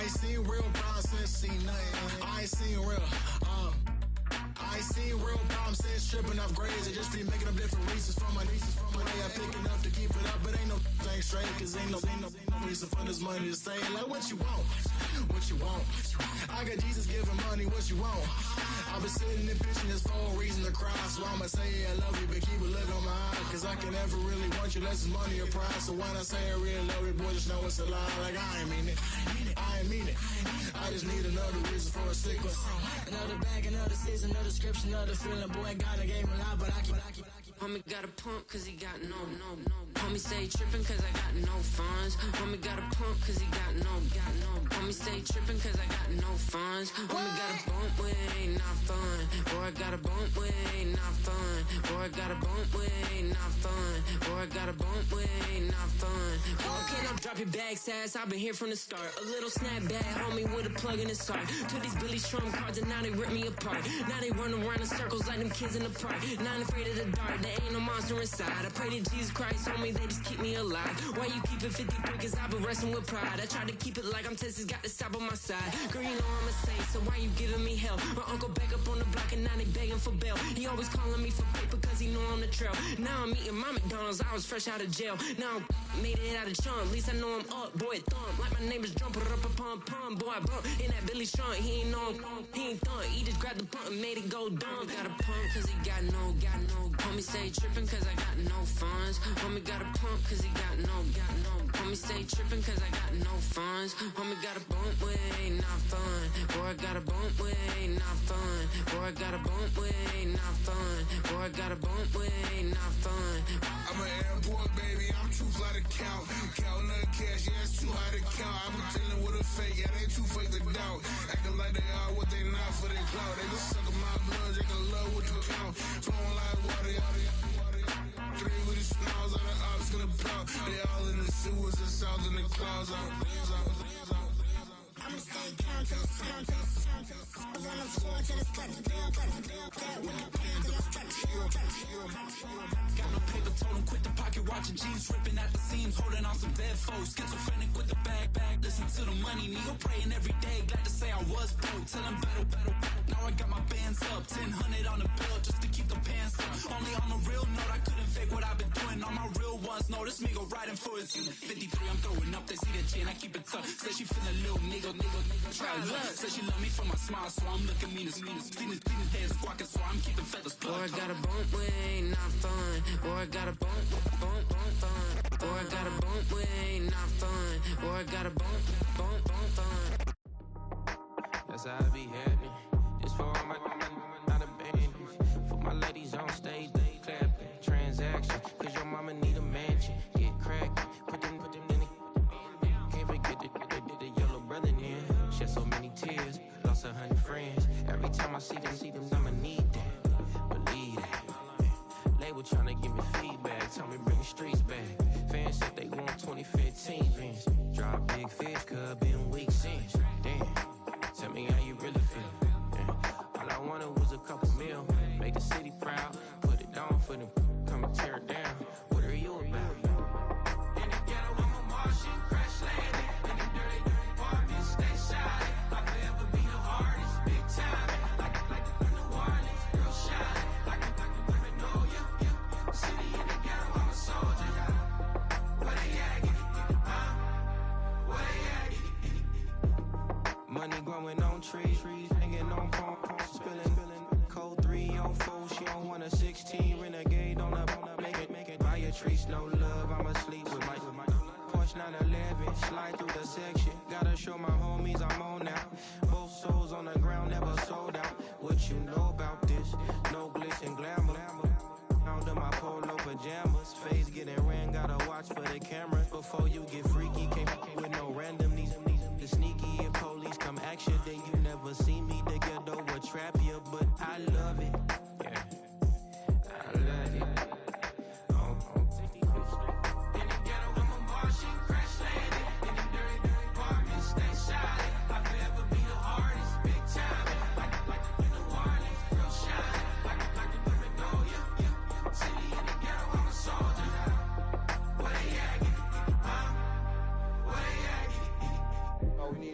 ain't seen real problems since seen nothing. I ain't seen real, I ain't seen real problems since tripping off grades. I just be making up different reasons for my nieces. From my day I pick enough to keep it up, but ain't no thing straight. Cause ain't no reason for this money to stay. Like what you want, what you want. I got Jesus giving money, what you want. I've been sitting and pitching this for a reason to cry. So I'ma say I love you, but keep a look on my eye. Cause I can never really want you unless it's money or pride. So when I say I really love you, boy, just know it's a lie. Like I ain't mean it, I ain't mean it. I just need another reason for a sequence. Another bag, another season, another description, another feeling. Boy, God, I gave him a lot, but I keep. Homie got a pump cause he got no. Homie stay trippin' cause I got no funds. Homie got a pump cause he got no. Homie stay trippin' cause I got no funds. Homie got a bump with ain't not fun. Boy, I got a bump with ain't not fun. Boy, I got a bump with ain't not fun. Boy, I got a bump with ain't not fun. Okay, now drop your bag, sass. I've been here from the start. A little snapback, homie, with a plug in his heart. Took these Billy Trump cards and now they rip me apart. Now they run around in circles like them kids in the park. Not afraid of the dark. There ain't no monster inside. I pray to Jesus Christ, homie, they just keep me alive. Why you keep it 50 cause I've been wrestling with pride. I try to keep it like I'm Texas, got the stop on my side. Girl, you know I'm a saint, so why you giving me hell? My uncle back up on the block and now they begging for bail. He always calling me for paper cause he know I'm the trail. Now I'm eating my McDonald's, I was fresh out of jail. Now I made it out of chum, at least I know I'm up, boy, thump. Like my name is Jumper up a pum. Boy, I bump in that Billy Sean, he ain't know, he ain't thump. He just grabbed the pump and made it go dumb. Got a pump cause he got no. Homie stay trippin' cause I got no funds. Homie got a pump cause he got no. Homie stay trippin' cause I got no funds. Homie got a bump with ain't not fun. Boy, I got a bump with ain't not fun. Boy, I got a bump with ain't not fun. Boy, I got a bump with ain't not fun. I'm an airport baby, I'm too fly to count. Counting the cash, yeah, it's too high to count. I been dealing with a fake, yeah, they too fake to doubt. Acting like they are what they not for their clout. They just suckin' my blood, they can love what you count. Flowing like water. Three with the smiles on the ops gonna pop. They all in the sewers and south in the clouds. I'ma stay down to the sound, on the floor to the sky. Got no paper, told him quit the pocket watching jeans, ripping at the seams, holding on some dead foes. Schizophrenic with the bag, listen to the money, nigga praying every day. Glad to say I was broke, tell him battle. Now I got my bands up, 1000 on the bill just to keep the pants up. Only on the real note, I couldn't fake what I've been doing. All my real ones know this nigga riding for his 53, I'm throwing up, they see the chain, I keep it tough. Say she feeling a little nigga, try to look. Say she love me for my smile, so I'm looking mean as seen his head squawking, so I'm keeping feathers plucked. Boy, I got a bump with ain't not fun. Boy, I got a bump fun. Boy, I got a bump with ain't not fun. Boy, I got a bump fun. That's how I be happening. Just for all my not abandoned. For my ladies on stage, they clapping. Transaction, cause your mama need a mansion. Get crackin', put them in the. Can't forget the yellow brother in. Shed so many tears, lost 100 friends. Every time I see them, I'ma need that. Believe that. Label tryna give me feedback, tell me bring the streets back. Fans said they want 2015 Vince. Drop big fish, cuz been weak since. Damn, tell me how you really feel. Yeah. All I wanted was a couple mil, make the city proud, put it down for them, come and tear it down. What are you about? In the ghetto, I'm a Martian, crash landing. In them dirty apartments, stay shining. I'll forever be the hardest, big time. Like the New Orleans, girl shining. Like women know you. City in the ghetto, I'm a soldier. Where they at? Where they at? Money growing on trees, hanging on palm, spilling. Code 304, she don't want a 16. Renegade on a make it. Buy a trees, no love, I'ma sleep with my Porsche 911, slide through the section. Gotta show my homies I'm on now. Both souls on the ground, never sold out. What you know about this? No glitz and glamour. Under my polo pajamas, face getting ran, gotta watch for the cameras. Before you get freaky, can't with no randomness. The sneaky, if police come action, then you never see me. The ghetto will trap you, but I love it. Yeah, I love it. In the ghetto, I'm a Martian, crash landing. In them dirty apartments, stay shining. I'll forever be the hardest, big time.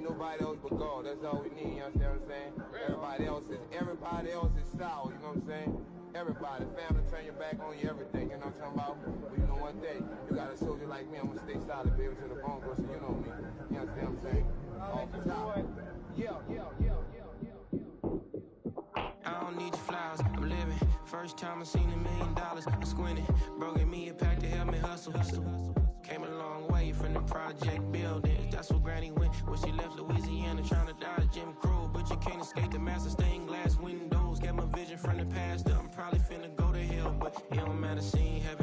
need nobody else but God. That's all we need, you understand what I'm saying? Everybody else is sour, you know what I'm saying? Everybody, family, turn your back on you, everything, you know what I'm talking about? But you know one thing, you got a soldier like me, I'm gonna stay solid, baby, to the bone, bro, so you know me. You understand what I'm saying? Off the top. I don't need your flowers, I'm living. First time I seen $1 million, I squinted. Bro, give me a pack to help me hustle. Came a long way from the project buildings. That's where Granny went when she left Louisiana, trying to dodge Jim Crow. But you can't escape the master stained glass windows. Got my vision from the past, I'm probably finna go to hell, but it don't matter, seeing heaven.